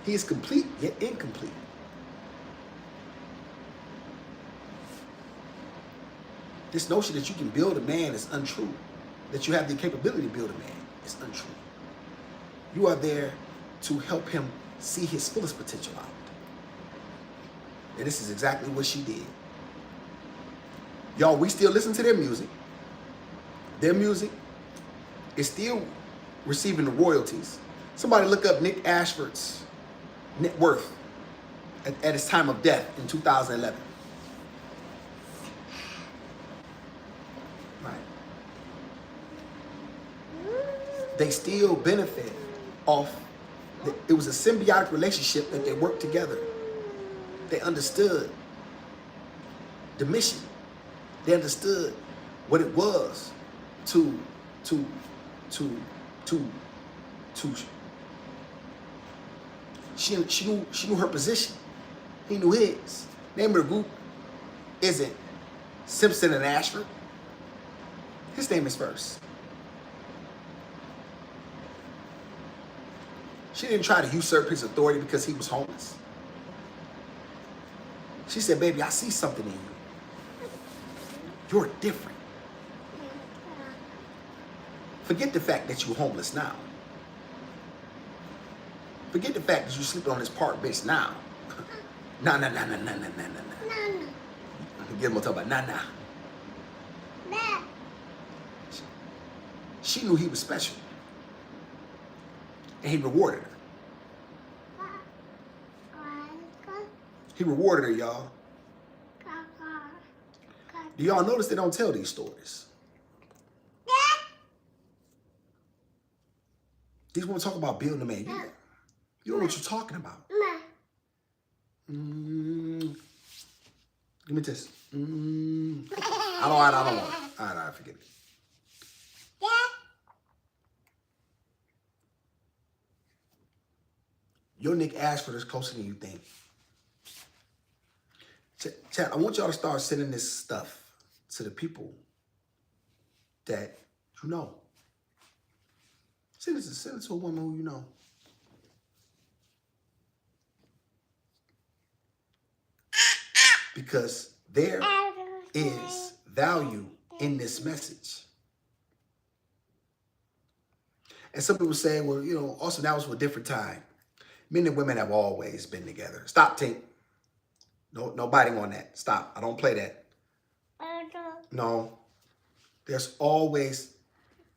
Speaker 1: He is complete yet incomplete. This notion that you can build a man is untrue. That you have the capability to build a man is untrue. You are there to help him see his fullest potential out. And this is exactly what she did. Y'all, we still listen to their music. Their music is still receiving the royalties. Somebody look up Nick Ashford's net worth at his time of death in 2011. Right. They still benefit off. It was a symbiotic relationship that they worked together. They understood the mission. They understood what it was to she knew her position. He knew his. Name of the group isn't Simpson and Ashford. His name is first. She didn't try to usurp his authority because he was homeless. She said, baby, I see something in you. You're different. Forget the fact that you're homeless now. Forget the fact that you're sleeping on this park bench now. Nah. Get him on talk about nah. She knew he was special. And he rewarded her. He rewarded her, y'all. Do y'all notice they don't tell these stories? These want to talk about building a man. You know what you're talking about. Give me this. I don't want it. All right, forget it. Your Nick Ashford is closer than you think. Chat, I want y'all to start sending this stuff to the people that you know. Send it to a woman who you know. Because there is value in this message. And some people say, well, you know, also that was for a different time. Men and women have always been together. Stop, Tink. No biting on that. Stop. I don't play that. No. There's always,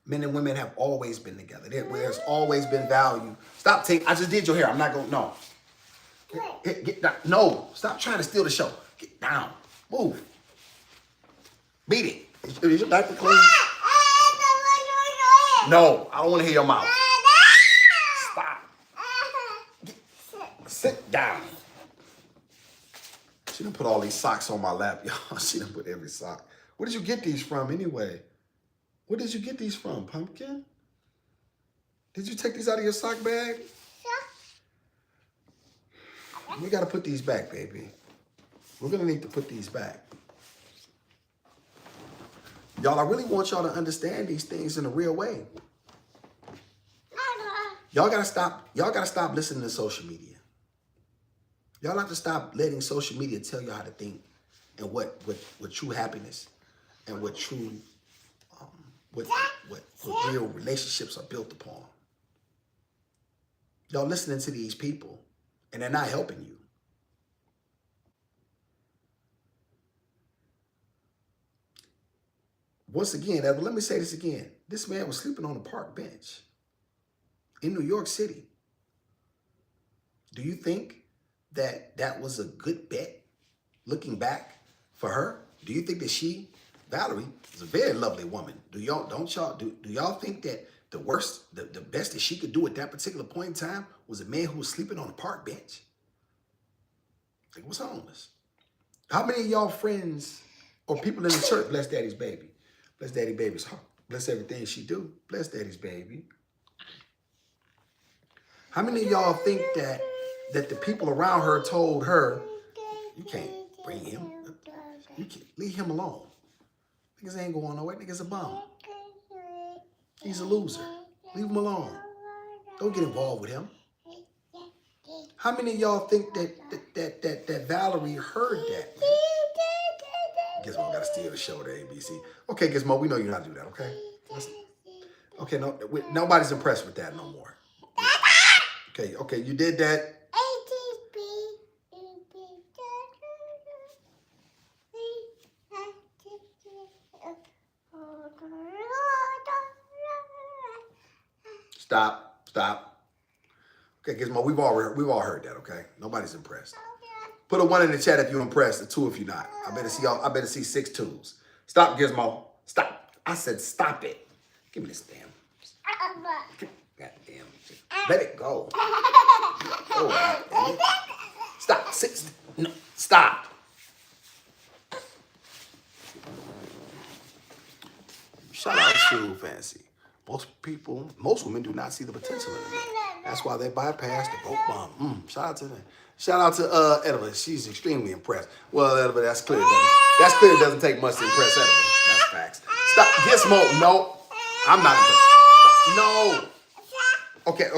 Speaker 1: men and women have always been together. There's always been value. Stop, Tink. I just did your hair. I'm not going to, no. Get down. No. Stop trying to steal the show. Get down. Move. Beat it. Is your diaper clean? No. I don't want to hear your mouth. Stop. Sit down. She done put all these socks on my lap, y'all. She done put every sock. Where did you get these from anyway? Where did you get these from, Pumpkin? Did you take these out of your sock bag? We got to put these back, baby. We're going to need to put these back. Y'all, I really want y'all to understand these things in a real way. Y'all got to stop listening to social media. Y'all have to stop letting social media tell you how to think and what true happiness and what true, what real relationships are built upon. Y'all listening to these people and they're not helping you. Once again, let me say this again. This man was sleeping on a park bench in New York City. Do you think that was a good bet, looking back, for her? Do you think that Valerie, is a very lovely woman? Do y'all think that the best that she could do at that particular point in time was a man who was sleeping on a park bench? Like, was homeless. How many of y'all friends or people in the church bless Daddy's baby? Bless Daddy baby's heart. Bless everything she do. Bless Daddy's baby. How many of y'all think that the people around her told her, you can't bring him. You can't leave him alone. Niggas ain't going nowhere. Niggas a bum. He's a loser. Leave him alone. Don't get involved with him. How many of y'all think that Valerie heard that? Gizmo gotta steal the show to ABC. Okay, Gizmo, we know you know how to do that, okay? Listen. Okay, no, nobody's impressed with that no more. Okay, you did that. Stop. Okay, Gizmo, we've all heard that, okay? Nobody's impressed. Put a 1 in the chat if you're impressed, a 2 if you're not. I better see 6 2s. Stop, Gizmo. Stop. I said stop it. Give me this damn. God damn. Let it go. Oh, stop. No, stop. Shout out to Fancy. Most women do not see the potential in it. That's why they bypass the broke bomb. Shout out to them. Shout out to Ediva. She's extremely impressed. Well, Ediva, that's clear. It doesn't take much to impress Ediva. That's facts. Stop. Gizmo. No. I'm not impressed. No. Okay.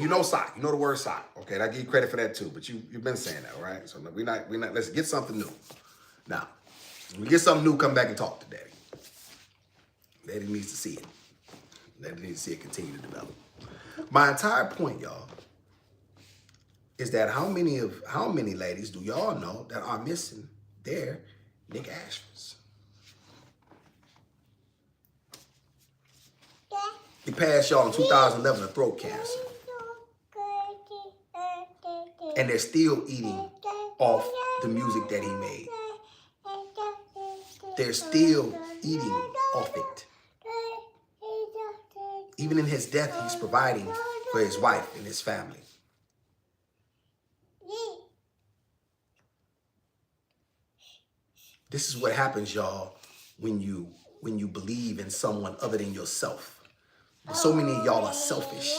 Speaker 1: You know sock. You know the word sock. Okay, I give you credit for that too. But you've been saying that, all right? So we're not. Let's get something new. Now, when we get something new, come back and talk to Daddy. Daddy needs to see it. Daddy needs to see it continue to develop. My entire point, y'all, is that how many ladies do y'all know that are missing their Nick Ashfords? He passed y'all in 2011 of throat cancer. And they're still eating off the music that he made. They're still eating off it. Even in his death, he's providing for his wife and his family. This is what happens, y'all, when you believe in someone other than yourself. But so many of y'all are selfish,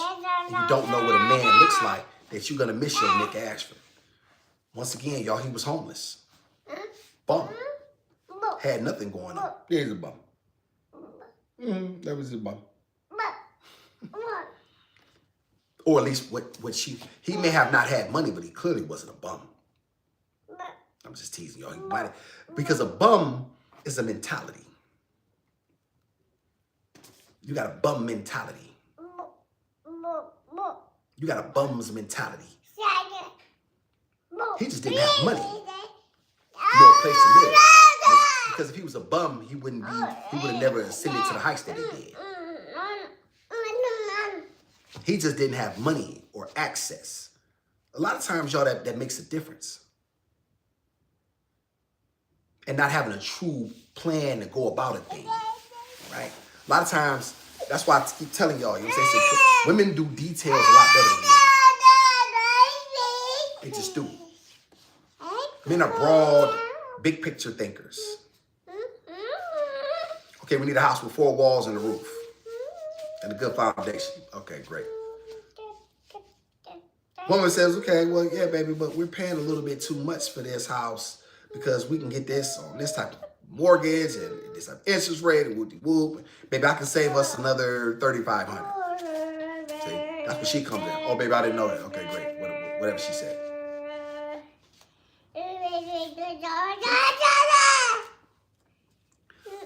Speaker 1: and you don't know what a man looks like, that you're going to miss your Nick Ashford. Once again, y'all, he was homeless. bum. Had nothing going on. Yeah, he's a bum. That was a bum. Or at least he may have not had money, but he clearly wasn't a bum. I'm just teasing y'all. Because a bum is a mentality. You got a bum mentality. You got a bum's mentality. He just didn't have money. No place to live. Because if he was a bum, he would have never ascended to the heights that he did. He just didn't have money or access. A lot of times, y'all, that makes a difference. And not having a true plan to go about a thing, right? A lot of times, that's why I keep telling y'all, you know what I'm saying? Women do details a lot better than men. They just do. Men are broad, big picture thinkers. Okay, we need a house with 4 walls and a roof. And a good foundation. Okay, great. Woman says, okay, well, yeah, baby, but we're paying a little bit too much for this house because we can get this on this type of mortgage and this type of interest rate and whoop-de-whoop. Baby, I can save us another $3,500. See, that's where she comes in. Oh, baby, I didn't know that. Okay, great. Whatever she said.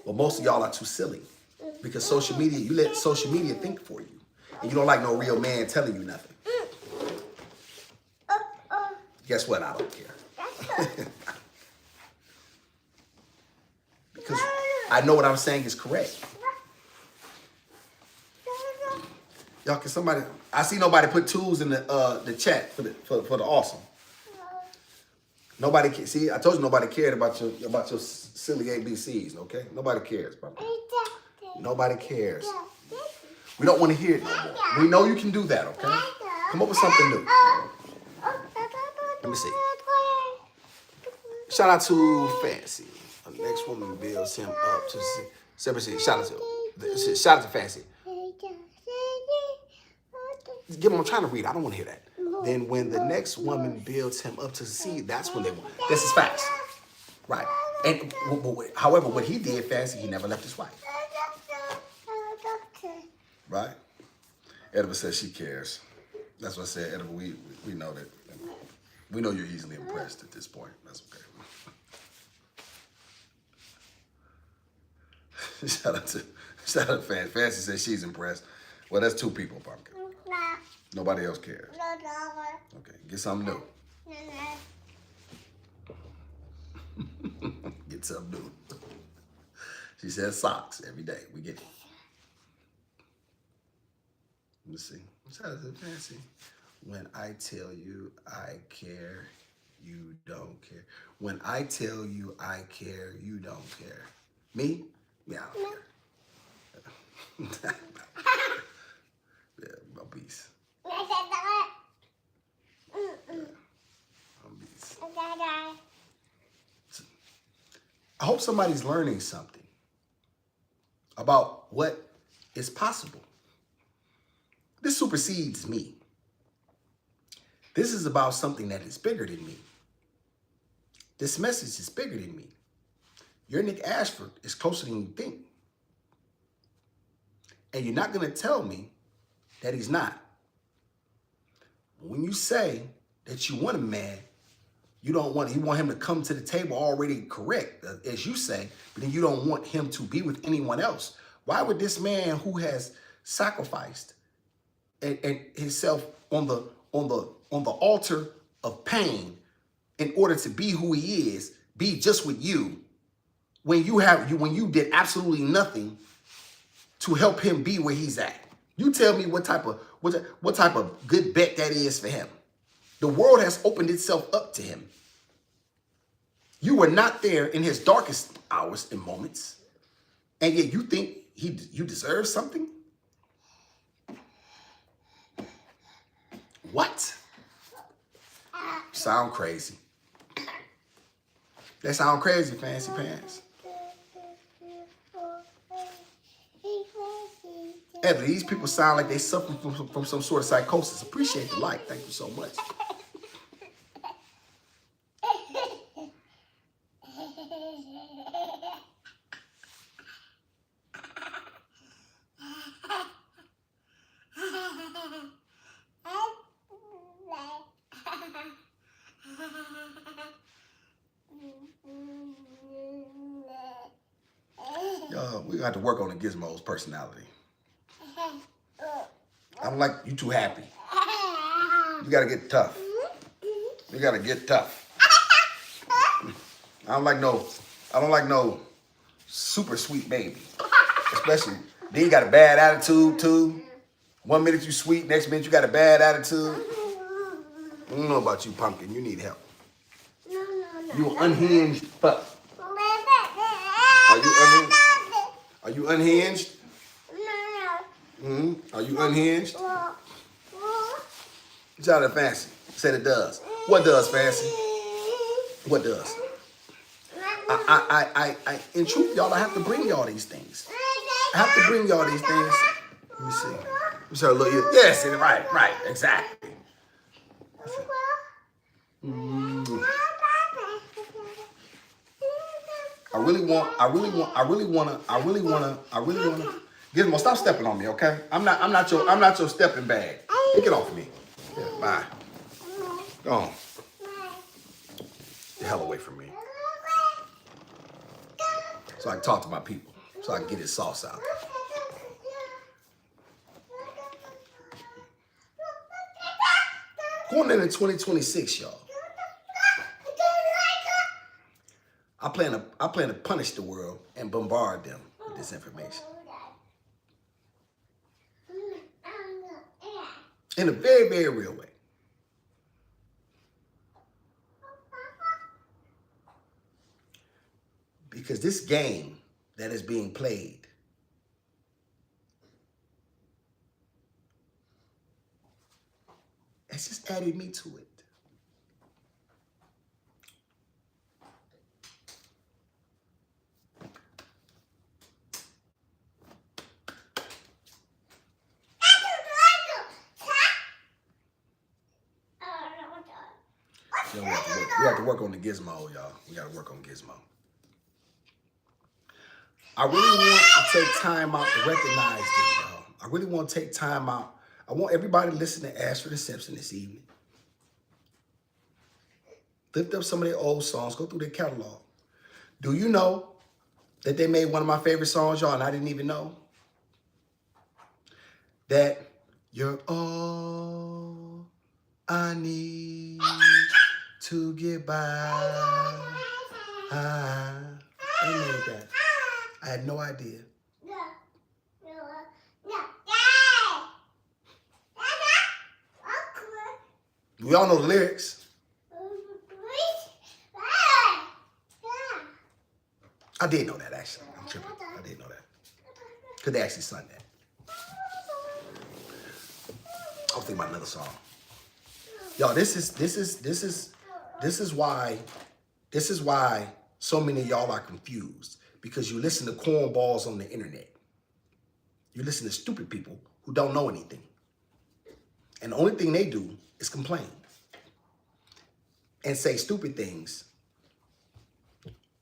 Speaker 1: Well, most of y'all are too silly because social media, you let social media think for you. And you don't like no real man telling you nothing. Guess what? I don't care. Because I know what I'm saying is correct. Y'all, can somebody? I see nobody put twos in the chat for the awesome. Nobody can see. I told you nobody cared about your silly ABCs. Okay, nobody cares, bro. Nobody cares. We don't want to hear it no more. We know you can do that. Okay, come up with something new. Let me see. Shout out to Fancy. The next woman builds him up to 7%. Shout out to Fancy. Give him. I'm trying to read. I don't want to hear that. Then when the next woman builds him up to succeed, that's when they want. This is facts. Right. And however, what he did, Fancy, he never left his wife. Right? Edible says she cares. That's what I said, Edible. We know that. We know you're easily impressed at this point. That's okay. Shout out to Fancy. Fancy says she's impressed. Well, that's 2 people, Pumpkin. Nobody else cares. Okay, get something new. Get something new. She says socks every day. We get it. Let me see. Shout out to Fancy. When I tell you I care, you don't care. When I tell you I care, you don't care. Me? Yeah, I don't care. Yeah, my beast. I hope somebody's learning something about what is possible. This supersedes me. This is about something that is bigger than me. This message is bigger than me. Your Nick Ashford is closer than you think. And you're not going to tell me that he's not. When you say that you want a man, you want him to come to the table already correct, as you say, but then you don't want him to be with anyone else. Why would this man who has sacrificed and himself on the altar of pain in order to be who he is, be just with you when you did absolutely nothing to help him be where he's at? You tell me what type of good bet that is for him. The world has opened itself up to him. You were not there in his darkest hours and moments, and yet you think you deserve something? What? Sound crazy. They sound crazy, Fancy Pants. Evan, these people sound like they suffer from some sort of psychosis. Appreciate the like. Thank you so much. we got to work on the Gizmo's personality. I don't like you too happy. You gotta get tough. You gotta get tough. I don't like no super sweet baby. Especially, then you got a bad attitude too. 1 minute you sweet, next minute you got a bad attitude. I don't know about you, Pumpkin. You need help. You an unhinged pup. Are you unhinged? Are you unhinged? It's out of Fancy. Said it does. What does, Fancy? What does? In truth, y'all, I have to bring y'all these things. I have to bring y'all these things. Let me see. Let me see her little ear. Yes, right, exactly. I really wanna. Gizmo, stop stepping on me, okay? I'm not your stepping bag. Get off me. Yeah, bye. Go on. Get the hell away from me. So I can talk to my people. So I can get his sauce out. Going into 2026, y'all. I plan to punish the world and bombard them with this information. In a very, very real way. Because this game that is being played has just added me to it. We have to work on the Gizmo, y'all. We got to work on Gizmo. I really want to take time out to recognize them, y'all. I really want to take time out. I want everybody to listen to Ashford and Simpson this evening. Lift up some of their old songs. Go through their catalog. Do you know that they made one of my favorite songs, y'all, and I didn't even know? That you're all I need to get by. They made that. I had no idea. We all know the lyrics. I did know that, actually. I'm tripping. I did know that. Because they actually sung that. I was thinking about another song. Y'all, this is why so many of y'all are confused. Because you listen to cornballs on the internet. You listen to stupid people who don't know anything. And the only thing they do is complain. And say stupid things.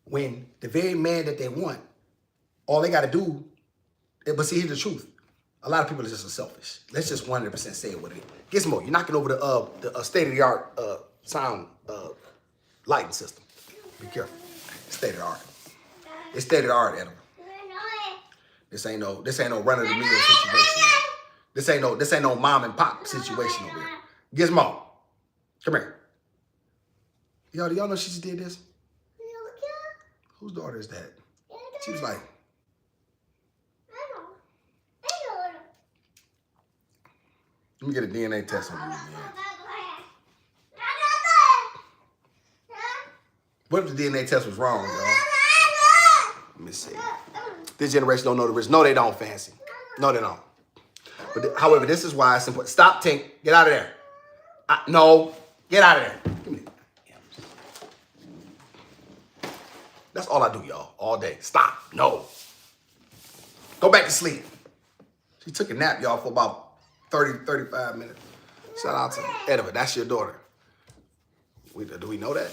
Speaker 1: When the very man that they want, all they got to do, but see, here's the truth. A lot of people are just selfish. Let's just 100% say it what it is. Gizmo, you're knocking over the state-of-the-art sound lighting system. Be careful. State-of-the-art. It's state-of-the-art, Adam. This ain't no run-of-the-mill situation. This ain't no mom and pop situation over here. Gizmo, come here. Y'all, do y'all know she just did this? Whose daughter is that? She was like, let me get a DNA test on you again. What if the DNA test was wrong, y'all? Let me see. This generation don't know the risk. No, they don't, Fancy. No, they don't. But however, this is why it's important. Stop, Tink. Get out of there. No, get out of there. Give me that. That's all I do, y'all, all day. Stop. No. Go back to sleep. She took a nap, y'all, for about 30, 35 minutes. Shout out to Edward. That's your daughter. Do we know that?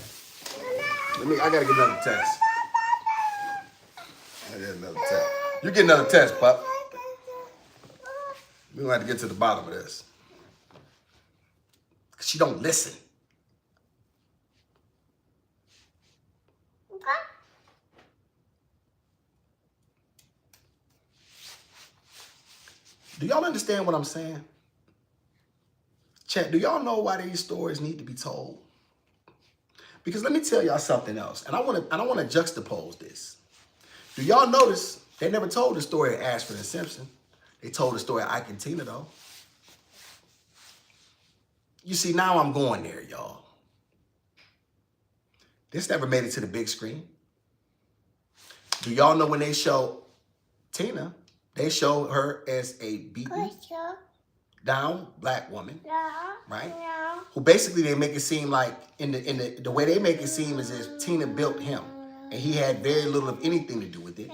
Speaker 1: I gotta get another test. You get another test, pup. We're gonna have to get to the bottom of this. She don't listen. Do y'all understand what I'm saying? Chat, do y'all know why these stories need to be told? Because let me tell y'all something else, and I want to juxtapose this. Do y'all notice they never told the story of Ashford and Simpson? They told the story of Ike and Tina, though. You see, now I'm going there, y'all. This never made it to the big screen. Do y'all know when they show Tina, they show her as a beaten down black woman, right? Who basically they make it seem like in the way they make it seem is as Tina built him, and he had very little of anything to do with it.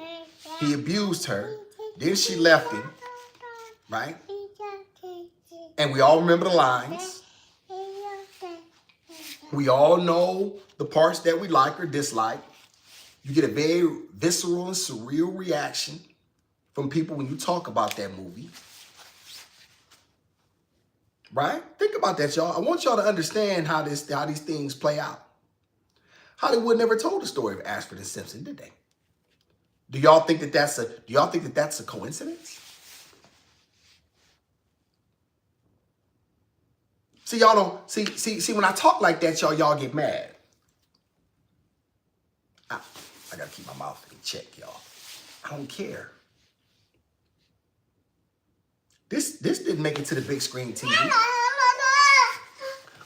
Speaker 1: He abused her, then she left him, right? And we all remember the lines. We all know the parts that we like or dislike. You get a very visceral and surreal reaction from people when you talk about that movie. Right? Think about that, y'all. I want y'all to understand how these things play out. Hollywood never told the story of Ashford and Simpson, did they? Do y'all think that that's a coincidence? See, y'all don't see when I talk like that, y'all get mad. I gotta keep my mouth in check, y'all. I don't care. This didn't make it to the big screen TV.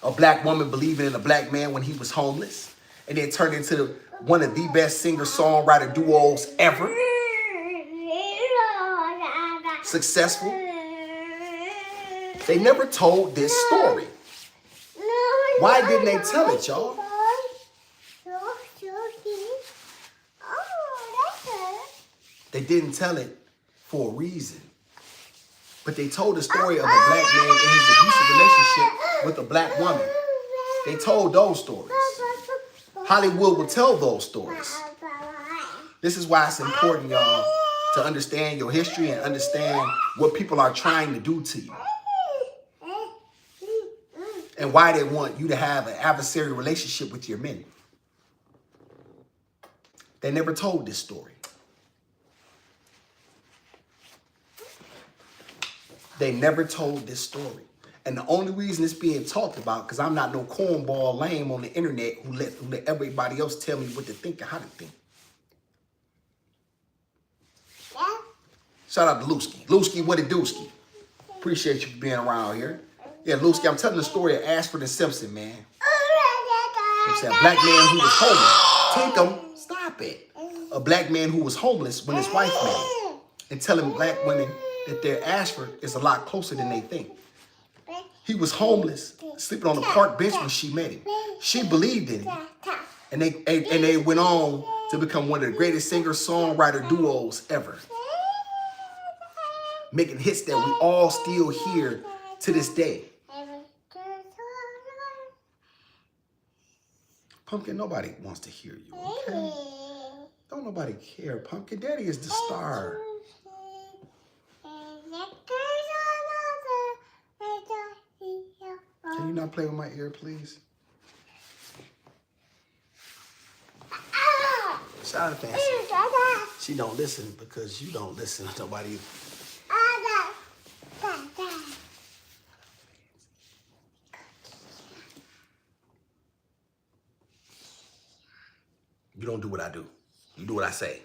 Speaker 1: A black woman believing in a black man when he was homeless, and then turned into one of the best singer-songwriter duos ever. Successful. They never told this story. Why didn't they tell it, y'all? They didn't tell it for a reason. But they told the story of a black man in his abusive relationship with a black woman. They told those stories. Hollywood will tell those stories. This is why it's important, y'all, to understand your history and understand what people are trying to do to you. And why they want you to have an adversarial relationship with your men. They never told this story. They never told this story. And the only reason it's being talked about, because I'm not no cornball lame on the internet who let everybody else tell me what to think and how to think. Shout out to Lusky. Lusky, what it dooski? Appreciate you for being around here. Yeah, Lusky, I'm telling the story of Ashford and Simpson, man. It's a black man who was homeless. Take him. Stop it. A black man who was homeless when his wife met him. And telling black women that their Ashford is a lot closer than they think. He was homeless, sleeping on the park bench when she met him. She believed in him. And they went on to become one of the greatest singer-songwriter duos ever. Making hits that we all still hear to this day. Pumpkin, nobody wants to hear you, okay? Don't nobody care. Pumpkin Daddy is the star. Can you not play with my ear, please? Shout out to Fancy. She don't listen because you don't listen to nobody either. You don't do what I do. You do what I say.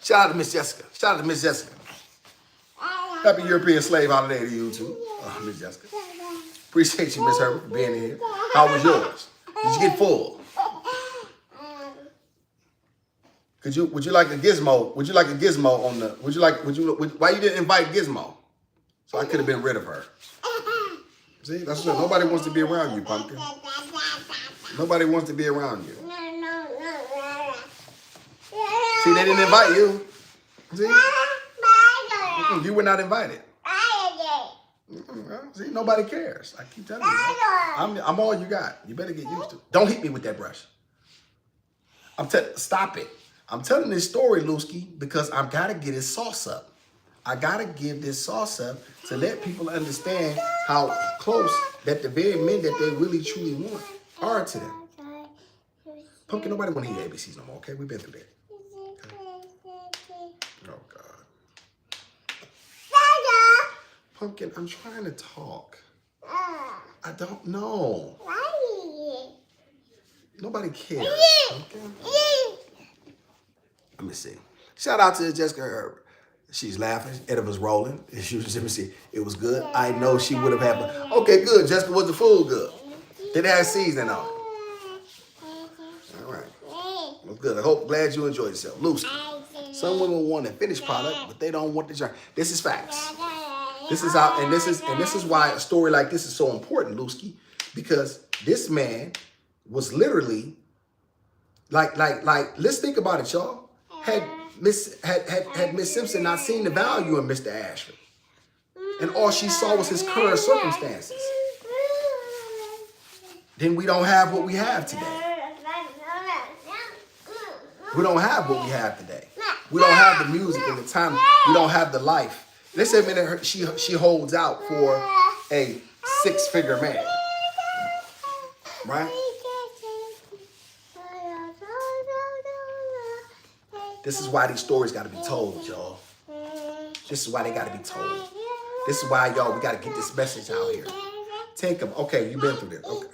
Speaker 1: Shout out to Miss Jessica. Shout out to Miss Jessica. Happy European Slave Holiday to you too, Miss Jessica. Appreciate you, Miss Herbert, for being here. How was yours? Did you get full? Would you like a gizmo? Would you like a gizmo on the? Why you didn't invite Gizmo? So I could have been rid of her. See, that's what nobody wants to be around you, Pumpkin. Nobody wants to be around you. See, they didn't invite you. See? You were not invited. Well, see, nobody cares. I keep telling you. I'm all you got. You better get used to it. Don't hit me with that brush. Stop it. I'm telling this story, Lusky, because I've got to get his sauce up. I got to give this sauce up to let people understand how close that the very men that they really truly want are to them. Pumpkin, nobody want to hear ABCs no more, okay? We've been through that. Okay. Oh, God. Pumpkin, I'm trying to talk. I don't know. Nobody cares. Pumpkin. Let me see. Shout out to Jessica Herbert. She's laughing. Edibles rolling. She was, let me see. It was good. I know she would have had. Okay, good. Jessica, was the food good? Did it have seasoning on it? All right. It was good. Glad you enjoyed yourself. Lucy. Some women want a finished product, but they don't want the journey. This is facts. This is how, and this is why a story like this is so important, Lusky, because this man was literally like. Let's think about it, y'all. Had Miss Simpson not seen the value in Mr. Ashley, and all she saw was his current circumstances, then we don't have what we have today. We don't have what we have today. We don't have the music and the time. We don't have the life. Let's admit she holds out for a 6-figure man, right? This is why these stories got to be told, y'all. This is why they got to be told. This is why, y'all, we got to get this message out here. Take them. Okay, you've been through this. Okay.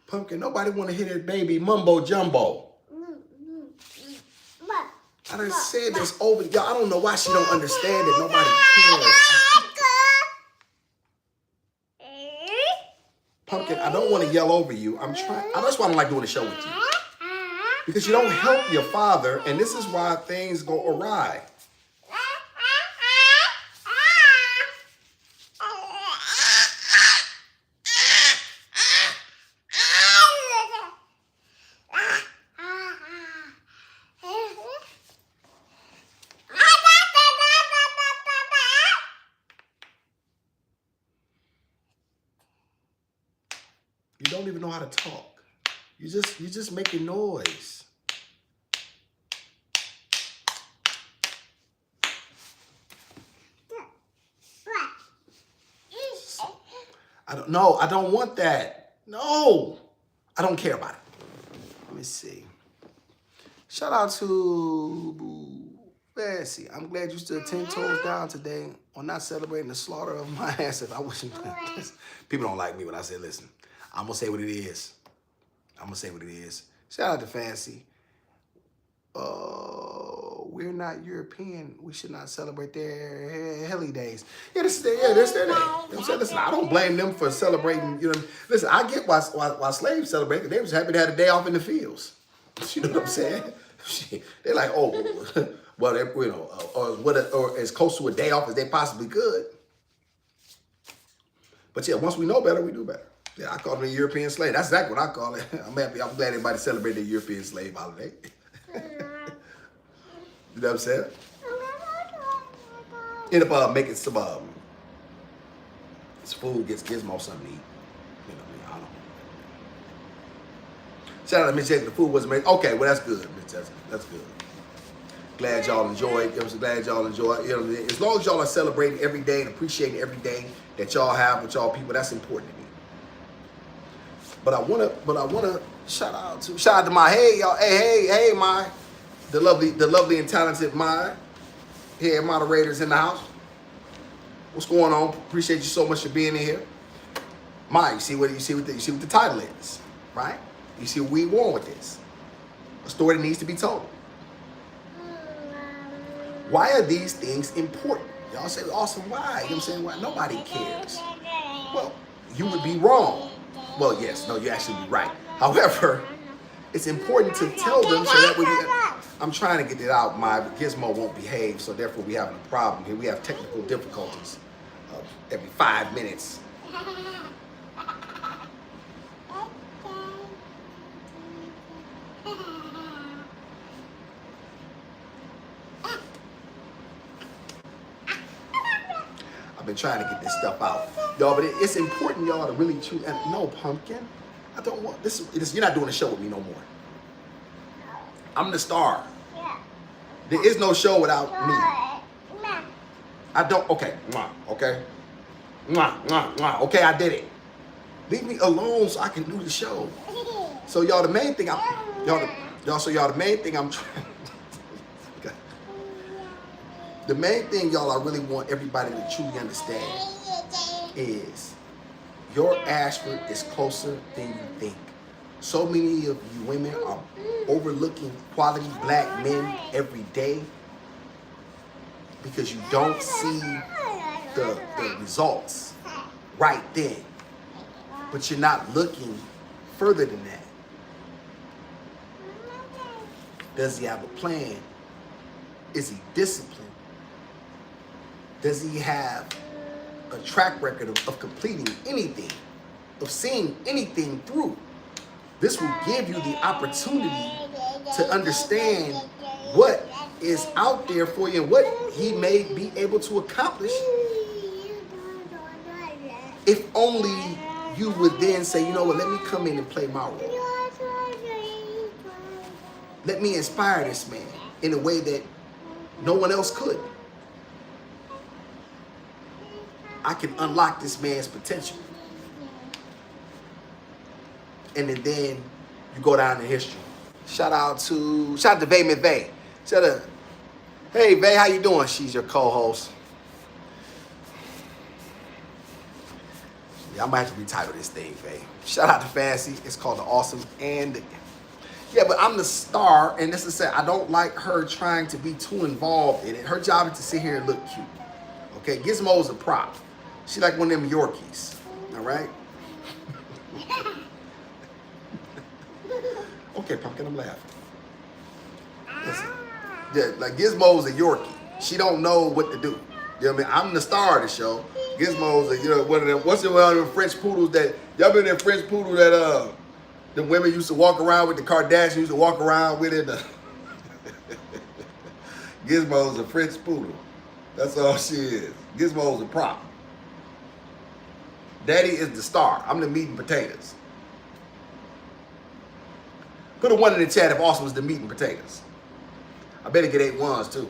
Speaker 1: Pumpkin, nobody want to hear that baby mumbo jumbo. I done said this over. Y'all, I don't know why she don't understand it. Nobody cares. Pumpkin, I don't want to yell over you. I'm trying. That's why I don't like doing a show with you. Because you don't help your father, and this is why things go awry. You don't even know how to talk. You're just making noise. I don't know. I don't want that. No. I don't care about it. Let me see. Shout out to Bessie. I'm glad you stood 10 toes down today on not celebrating the slaughter of my ancestors. I wish people don't like me when I say, listen, I'm going to say what it is. Shout out to Fancy. We're not European. We should not celebrate their heli days. Yeah, this is their day. You know what I'm saying? Listen, I don't blame them for celebrating. You know, listen, I get why slaves celebrated. They was happy to have a day off in the fields. You know what I'm saying? They're like, oh, well, you know, or as close to a day off as they possibly could. But yeah, once we know better, we do better. Yeah, I call it a European slave. That's exactly what I call it. I'm happy. I'm glad everybody celebrated the European slave holiday. You know what I'm saying? End up making some this food gets Gizmo something to eat. You know what I mean? I don't know. Shout out to Miss Jessica. The food wasn't made. Okay, well that's good, Miss Jessica. That's good. Glad y'all enjoyed. I'm so glad y'all enjoyed. You know, as long as y'all are celebrating every day and appreciating every day that y'all have with y'all people, that's important to me. But I wanna shout out to my y'all. Hey, my the lovely and talented my here moderators in the house. What's going on? Appreciate you so much for being in here. My, you see what the title is, right? You see what we want with this. A story that needs to be told. Why are these things important? Y'all say, awesome, why? You know what I'm saying? Why? Nobody cares. Well, you would be wrong. Well, yes, no, you actually be right. However, it's important to tell them so that I'm trying to get it out. My Gizmo won't behave, so therefore we having a problem here. We have technical difficulties every 5 minutes. I've been trying to get this stuff out, y'all. But it's important, y'all, to really choose. And no, Pumpkin, I don't want this. You're not doing a show with me no more. I'm the star. There is no show without me. I don't. Okay, okay, okay. I did it. Leave me alone so I can do the show. So y'all, the main thing I'm the main thing I'm trying. The main thing, y'all, I really want everybody to truly understand is your Ashford is closer than you think. So many of you women are overlooking quality black men every day because you don't see the results right then. But you're not looking further than that. Does he have a plan? Is he disciplined? Does he have a track record of completing anything, of seeing anything through? This will give you the opportunity to understand what is out there for you and what he may be able to accomplish if only you would then say, you know what, let me come in and play my role. Let me inspire this man in a way that no one else could. I can unlock this man's potential. And then you go down in history. Shout out to Vay McVay. Shout out, hey Vay, how you doing? She's your co-host. Yeah, I might have to retitle this thing, Vay. Shout out to Fancy. It's called The Awesome and yeah, but I'm the star, and this is said, I don't like her trying to be too involved in it. Her job is to sit here and look cute. Okay, Gizmo's a prop. She like one of them Yorkies. All right? Okay, Pumpkin, I'm laughing. Listen, yeah, like Gizmo's a Yorkie. She don't know what to do. You know what I mean? I'm the star of the show. Gizmo's a, you know, one of them. What's one of them French poodles that y'all been in French poodle that the women used to walk around with, the Kardashians used to walk around with it. Gizmo's a French poodle. That's all she is. Gizmo's a prop. Daddy is the star. I'm the meat and potatoes. Put a 1 in the chat if Awesome was the meat and potatoes. I better get 8 ones too.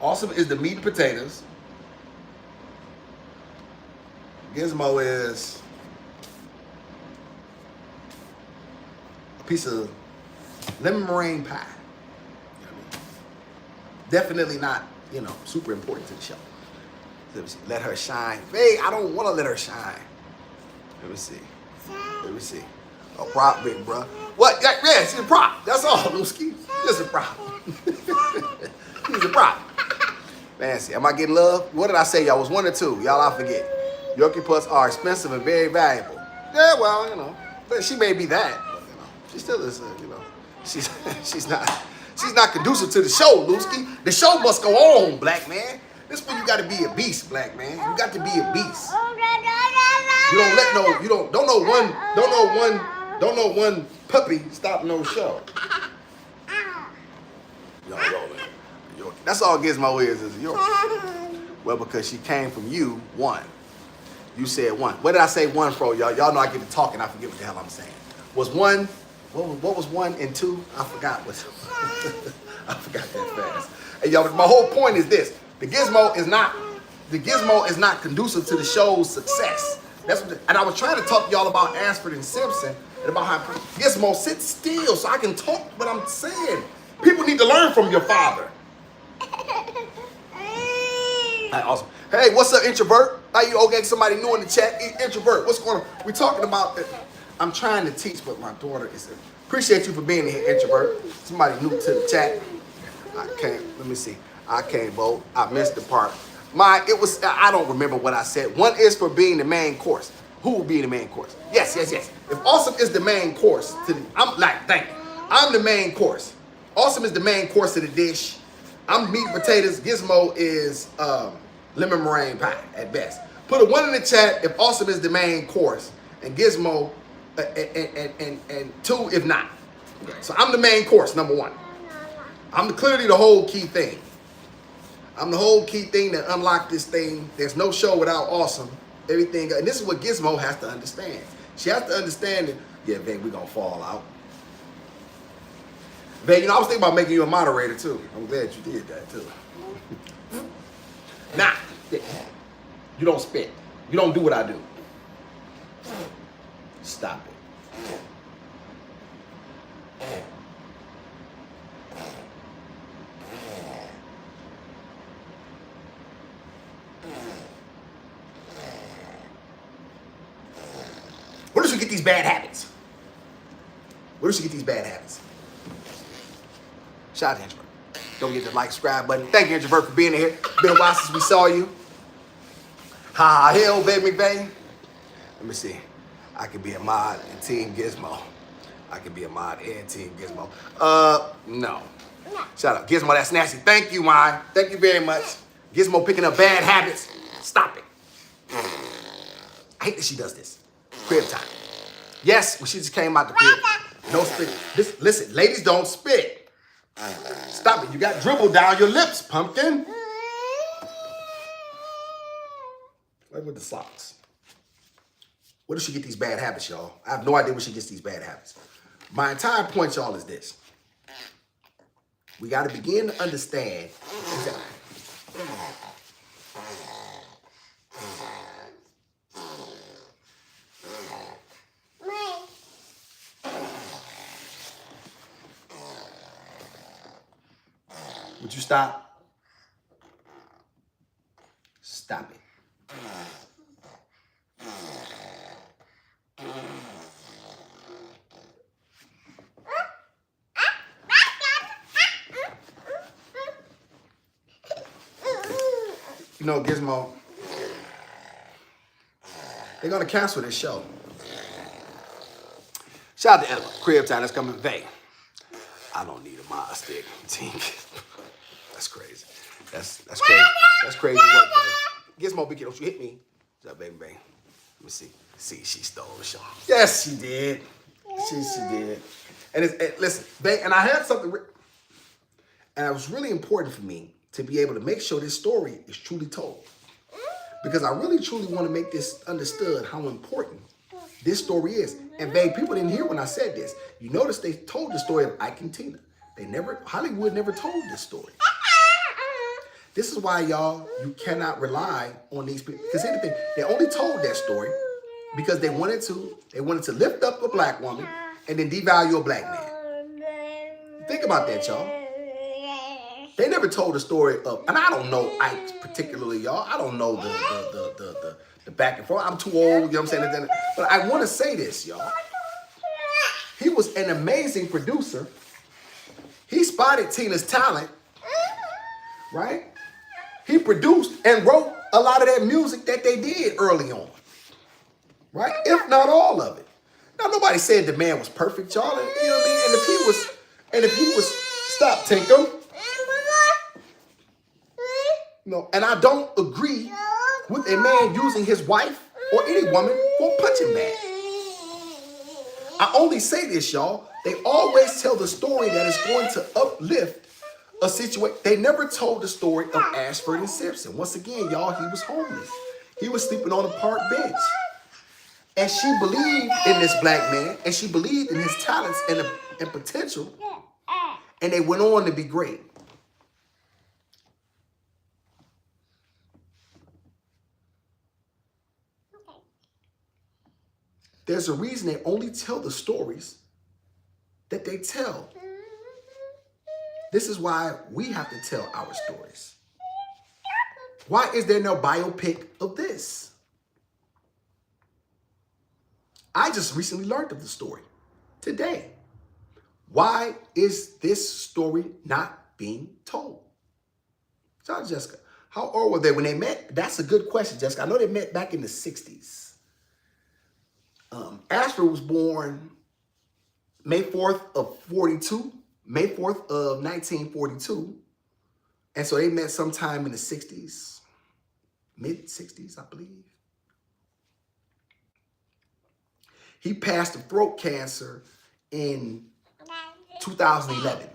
Speaker 1: Awesome is the meat and potatoes. Gizmo is a piece of lemon meringue pie. You know what I mean? Definitely not, you know, super important to the show. Let me see. Let her shine. Hey, I don't want to let her shine. Let me see. Let me see. A prop, big bruh. What? Yeah, she's a prop. That's all, Lewski. Just a prop. He's a prop. Fancy. Am I getting love? What did I say, y'all? Was 1 or 2? Y'all, I forget. Yorkie Pups are expensive and very valuable. Yeah, well, you know. But she may be that. But, you know, she still is, you know. She's not conducive to the show, Lewski. The show must go on, black man. This is when you got to be a beast, black man. You got to be a beast. You don't let no, you don't know one puppy stop no show. Yorkie. That's all Gizmo is a Yorkie. Well, because she came from you, 1. You said 1. What did I say 1 for, y'all? Y'all know I get to talking. I forget what the hell I'm saying. Was 1, what was 1 and 2? I forgot what. I forgot that fast. And y'all, my whole point is this. The Gizmo is not conducive to the show's success. That's what, and I was trying to talk to y'all about Ashford and Simpson and about how Gizmo, sit still so I can talk what I'm saying. People need to learn from your father. Right, awesome. Hey, what's up, introvert? How you? Okay, somebody new in the chat. Introvert, what's going on? We're talking about. I'm trying to teach, but my daughter is. Appreciate you for being here, introvert. Somebody new to the chat. I can't. Let me see. I can't vote. I missed the part. I don't remember what I said. 1 is for being the main course. Who will be the main course? Yes. If Awesome is the main course, thank you. I'm the main course. Awesome is the main course of the dish. I'm meat and potatoes. Gizmo is lemon meringue pie at best. Put a 1 in the chat if Awesome is the main course, and Gizmo and 2 if not. So I'm the main course, number 1. I'm clearly the whole key thing. I'm the whole key thing that unlocked this thing. There's no show without awesome. Everything, and this is what Gizmo has to understand. She has to understand that, yeah, babe, we're going to fall out. Babe, I was thinking about making you a moderator, too. I'm glad you did that, too. Nah, you don't spit. You don't do what I do. Stop it. Where does she get these bad habits? Where does she get these bad habits? Shout out to Introvert. Don't forget to like, subscribe button. Thank you, Introvert, for being here. Been a while since we saw you. Ha, hell, baby, baby. Let me see. I could be a mod in Team Gizmo. I could be a mod in Team Gizmo. No. Shout out. Gizmo, that's nasty. Thank you, Mai. Thank you very much. Gizmo picking up bad habits. Stop it. I hate that she does this. Crib time. Yes, when she just came out the crib. No spit. Listen, ladies don't spit. Stop it. You got dribble down your lips, pumpkin. Play with the socks. Where does she get these bad habits, y'all? I have no idea where she gets these bad habits. My entire point, y'all, is this. We got to begin to understand exactly. Would you stop? Stop it. You know, Gizmo, they're going to cancel this show. Shout out to Emma. Crib time. That's coming today. I don't need a mod stick. That's crazy. That's crazy. That's crazy work, baby. Gizmo, big kid, don't you hit me. What's up, baby, baby? Let me see. See, she stole the show. Yes, she did. She did. And listen, babe, and I had something, and it was really important for me to be able to make sure this story is truly told. Because I really, truly want to make this understood how important this story is. And babe, people didn't hear when I said this. You notice they told the story of Ike and Tina. Hollywood never told this story. This is why, y'all, you cannot rely on these people. Because here's the thing, they only told that story because they wanted to lift up a black woman and then devalue a black man. Think about that, y'all. They never told the story of, and I don't know Ike particularly, y'all. I don't know the back and forth. I'm too old, you know what I'm saying? But I want to say this, y'all. He was an amazing producer. He spotted Tina's talent, right? He produced and wrote a lot of that music that they did early on, right? If not all of it. Now, nobody said the man was perfect, y'all. You know what I mean? And if he was, stop, Tinker. No, and I don't agree with a man using his wife or any woman for a punching bag. I only say this, y'all. They always tell the story that is going to uplift a situation. They never told the story of Ashford and Simpson. Once again, y'all, he was homeless. He was sleeping on a park bench. And she believed in this black man, and she believed in his talents and potential, and they went on to be great. There's a reason they only tell the stories that they tell. This is why we have to tell our stories. Why is there no biopic of this? I just recently learned of the story today. Why is this story not being told? Shout out to Jessica. How old were they when they met? That's a good question, Jessica. I know they met back in the 60s. Ashford was born May 4th of 42, May 4th of 1942. And so they met sometime in the 60s, mid-60s, I believe. He passed of throat cancer in 2011.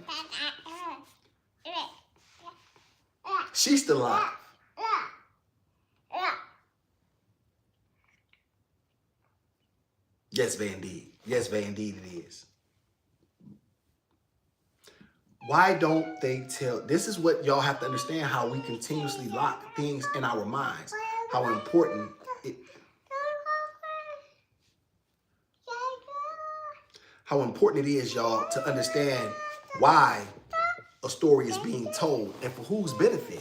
Speaker 1: She's still alive. Yes, Van D. Yes, Van D it is. Why don't they tell? This is what y'all have to understand, how we continuously lock things in our minds. How important it is, y'all, to understand why a story is being told and for whose benefit.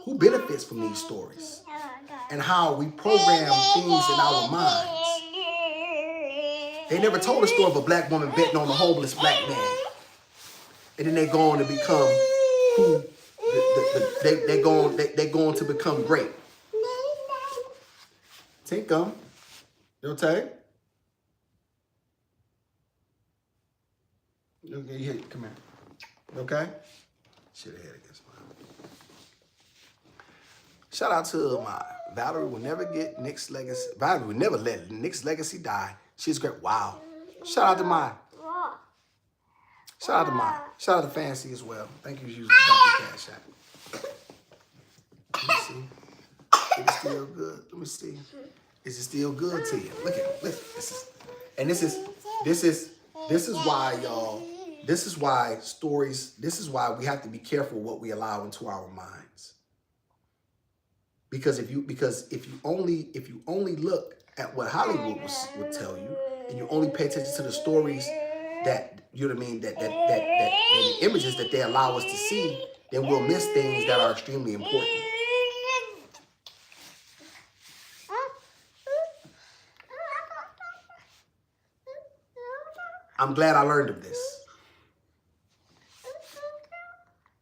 Speaker 1: Who benefits from these stories? And how we program things in our minds. They never told a story of a black woman betting on a homeless black man. And then they go on to become who they go on to become great. Take them. You okay? Okay, here, come here. You okay? Should have had against mine. Shout out to my Valerie will never get Nick's legacy. Valerie will never let Nick's legacy die. She's great. Wow. Shout out to mine. Shout out to mine. Shout out to Fancy as well. Thank you for using the Cash App. Let me see. Is it still good? Let me see. Is it still good to you? Look at it. Look. This is why, y'all. This is why stories. This is why we have to be careful what we allow into our minds. Because if you only look at what Hollywood would tell you, and you only pay attention to the stories that, you know what I mean, that the images that they allow us to see, then we'll miss things that are extremely important. I'm glad I learned of this.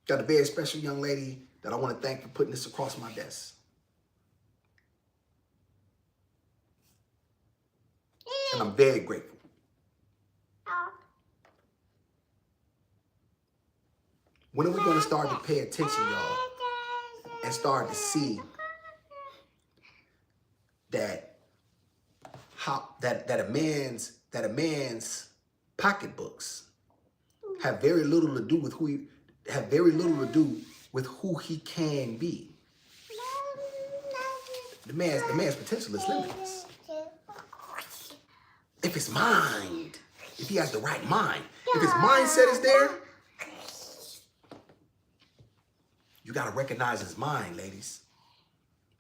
Speaker 1: Got a very special young lady that I want to thank for putting this across my desk. And I'm very grateful. When are we going to start to pay attention, y'all, and start to see that a man's pocketbooks have very little to do with who he can be. The man's potential is limitless. If his mind, if he has the right mind, if his mindset is there, you got to recognize his mind, ladies.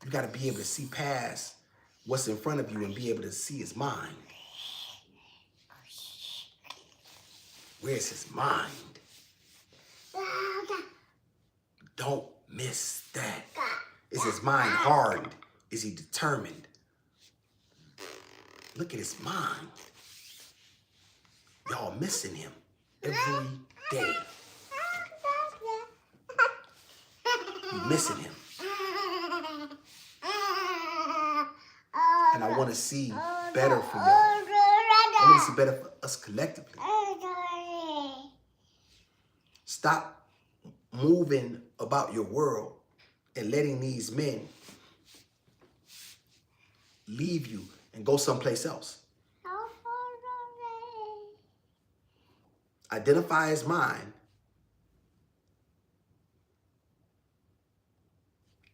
Speaker 1: You got to be able to see past what's in front of you and be able to see his mind. Where's his mind? Don't miss that. Is his mind hardened? Is he determined? Look at his mind. Y'all missing him every day. You're missing him. And I want to see better for y'all. I want to see better for us collectively. Stop moving about your world and letting these men leave you and go someplace else. Identify his mind.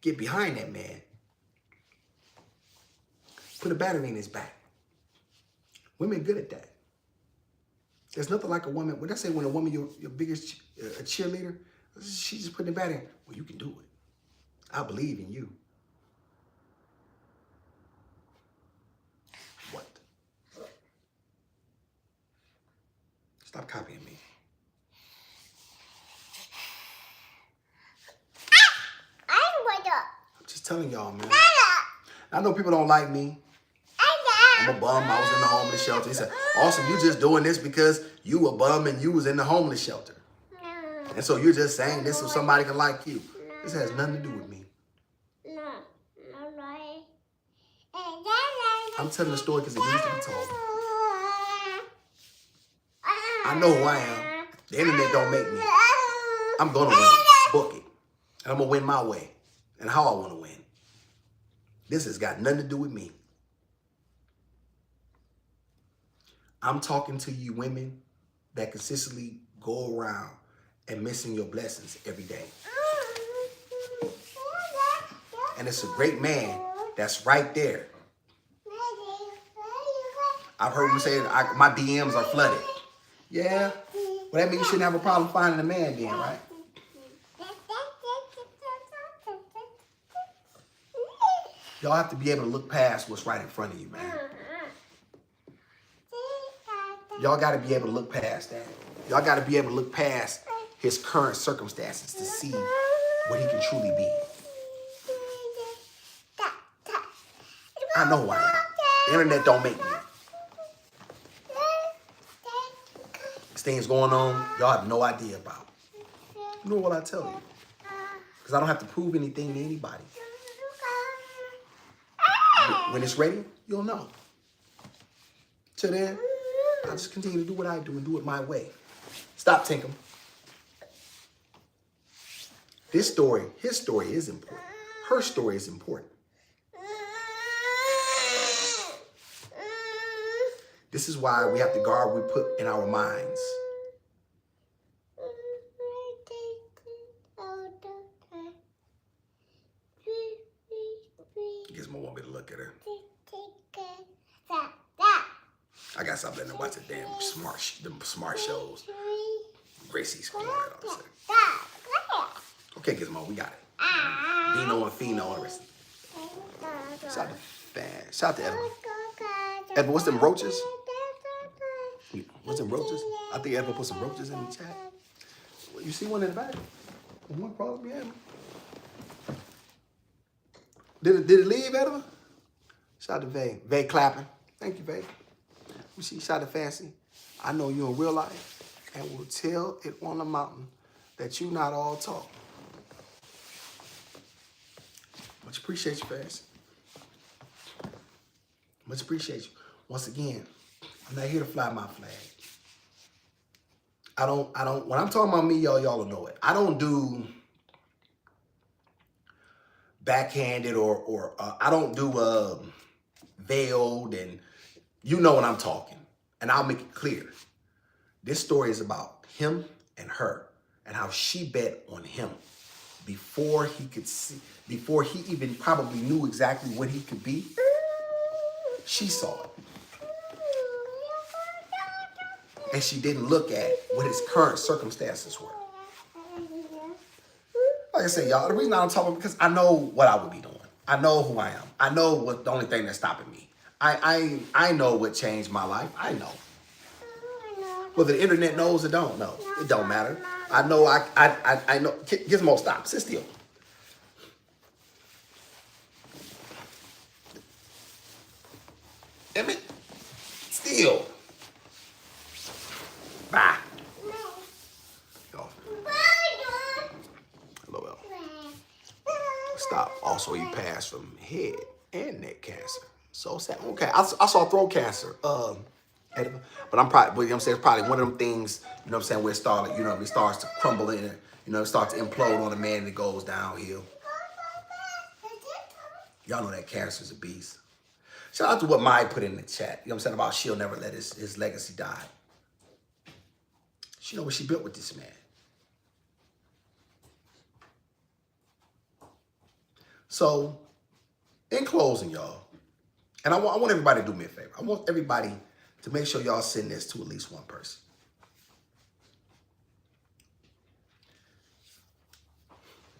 Speaker 1: Get behind that man. Put a battery in his back. Women good at that. There's nothing like a woman. When I say when a woman, your biggest a cheerleader, she's just putting a battery in. Well, you can do it. I believe in you. What? Stop copying me. I'm just telling y'all, man. I know people don't like me. I'm a bum. I was in the homeless shelter. He said, Austin, you just doing this because you a bum and you was in the homeless shelter. And so you're just saying this so somebody can like you. This has nothing to do with me. I'm telling the story because it needs to be told. I know who I am. The internet don't make me. I'm going to win. Book it. And I'm going to win my way. And how I want to win. This has got nothing to do with me. I'm talking to you women that consistently go around and missing your blessings every day. and it's a great man that's right there. I've heard them say my DMs are flooded. Yeah, well that means you shouldn't have a problem finding a man then, right? Y'all have to be able to look past what's right in front of you, man. Y'all got to be able to look past that. Y'all got to be able to look past his current circumstances to see what he can truly be. I know who I am. The internet don't make me. These things going on, y'all have no idea about. You know what I tell you? Because I don't have to prove anything to anybody. When it's ready, you'll know. Till then, I'll just continue to do what I do and do it my way. Stop, Tinkum. His story is important. Her story is important. This is why we have to guard what we put in our minds. Gizmo want me to look at her. I got something to watch the damn smart shows. Gracie's going on. Okay, Gizmo, we got it. Dino and Fino and the rest. Shout out to Edward. Edward, what's them roaches? What's them roaches? I think Edward put some roaches in the chat. You see one in the back? One probably behind me. Did it leave, Edward? Shout out to Vay. Vay clapping. Thank you, Vay. We see shout out to Fancy. I know you in real life and will tell it on the mountain that you not all talk. Much appreciate you, Fancy. Much appreciate you. Once again, I'm not here to fly my flag. I don't, when I'm talking about me, y'all will know it. I don't do backhanded or I don't do veiled, and you know what I'm talking. And I'll make it clear. This story is about him and her and how she bet on him before he could see, before he even probably knew exactly what he could be. She saw it. And she didn't look at what his current circumstances were. Like I said, y'all, the reason I don't talk about it because I know what I would be doing. I know who I am. I know what the only thing that's stopping me. I know what changed my life. I know. Whether the internet knows or don't know, it don't matter. I know. I know. Gizmo, stop. Sit still. Emmett, still. Bye. Hello, stop. Also, you passed from head and neck cancer. So sad. Okay, I saw throat cancer. But I'm probably, you know what I'm saying, it's probably one of them things, you know what I'm saying, where it started, you know, it starts to crumble in it, you know, it starts to implode on a man and it goes downhill. Y'all know that cancer is a beast. Shout out to what Mai put in the chat, you know what I'm saying, about she'll never let his legacy die. She know what she built with this man. So, in closing, y'all, and I want everybody to do me a favor. I want everybody to make sure y'all send this to at least one person.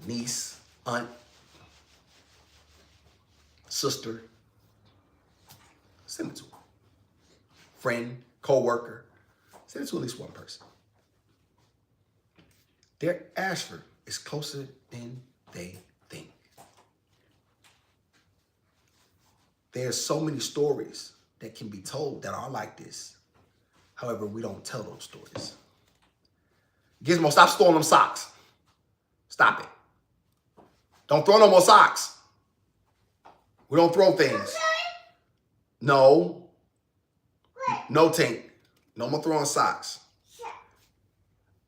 Speaker 1: Niece, aunt, sister. Send it to her. Friend, co-worker. Send it to at least one person. Their Ashford is closer than they think. There's so many stories that can be told that are like this. However, we don't tell those stories. Gizmo, stop storing them socks. Stop it. Don't throw no more socks. We don't throw things. No. No, Tink. No more throwing socks.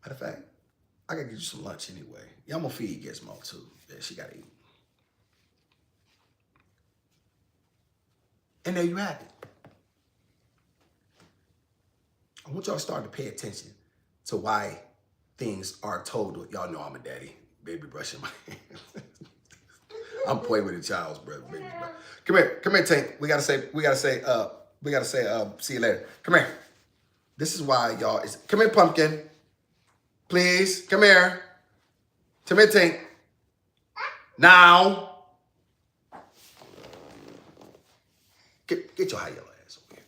Speaker 1: Matter of fact, I gotta get you some lunch anyway. Yeah, I'm gonna feed Gizmo too. Yeah, she gotta eat. And there you have it. I want y'all to start to pay attention to why things are told. Y'all know I'm a daddy. Baby brushing my hands. I'm playing with the child's breath, baby. Come here, Tank. We gotta say, see you later. Come here. This is why y'all is. Come here, Pumpkin. Please, come here. Come here, Tank. Now. Get your high yellow ass over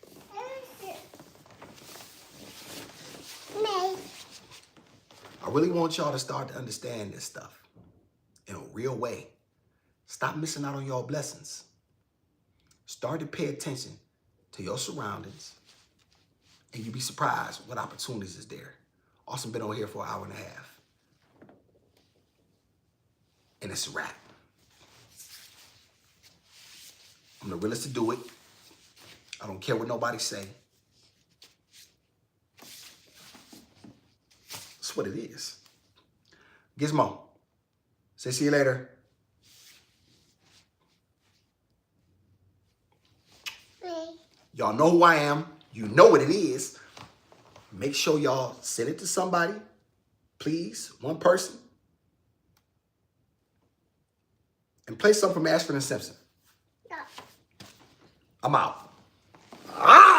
Speaker 1: here. I really want y'all to start to understand this stuff in a real way. Stop missing out on your blessings. Start to pay attention to your surroundings, and you'll be surprised what opportunities is there. Austin been on here for an hour and a half. And it's a wrap. I'm the realest to do it. I don't care what nobody say. That's what it is. Gizmo, say see you later. Y'all know who I am. You know what it is. Make sure y'all send it to somebody. Please, one person. And play something from Ashford and Simpson. I'm out. Ah!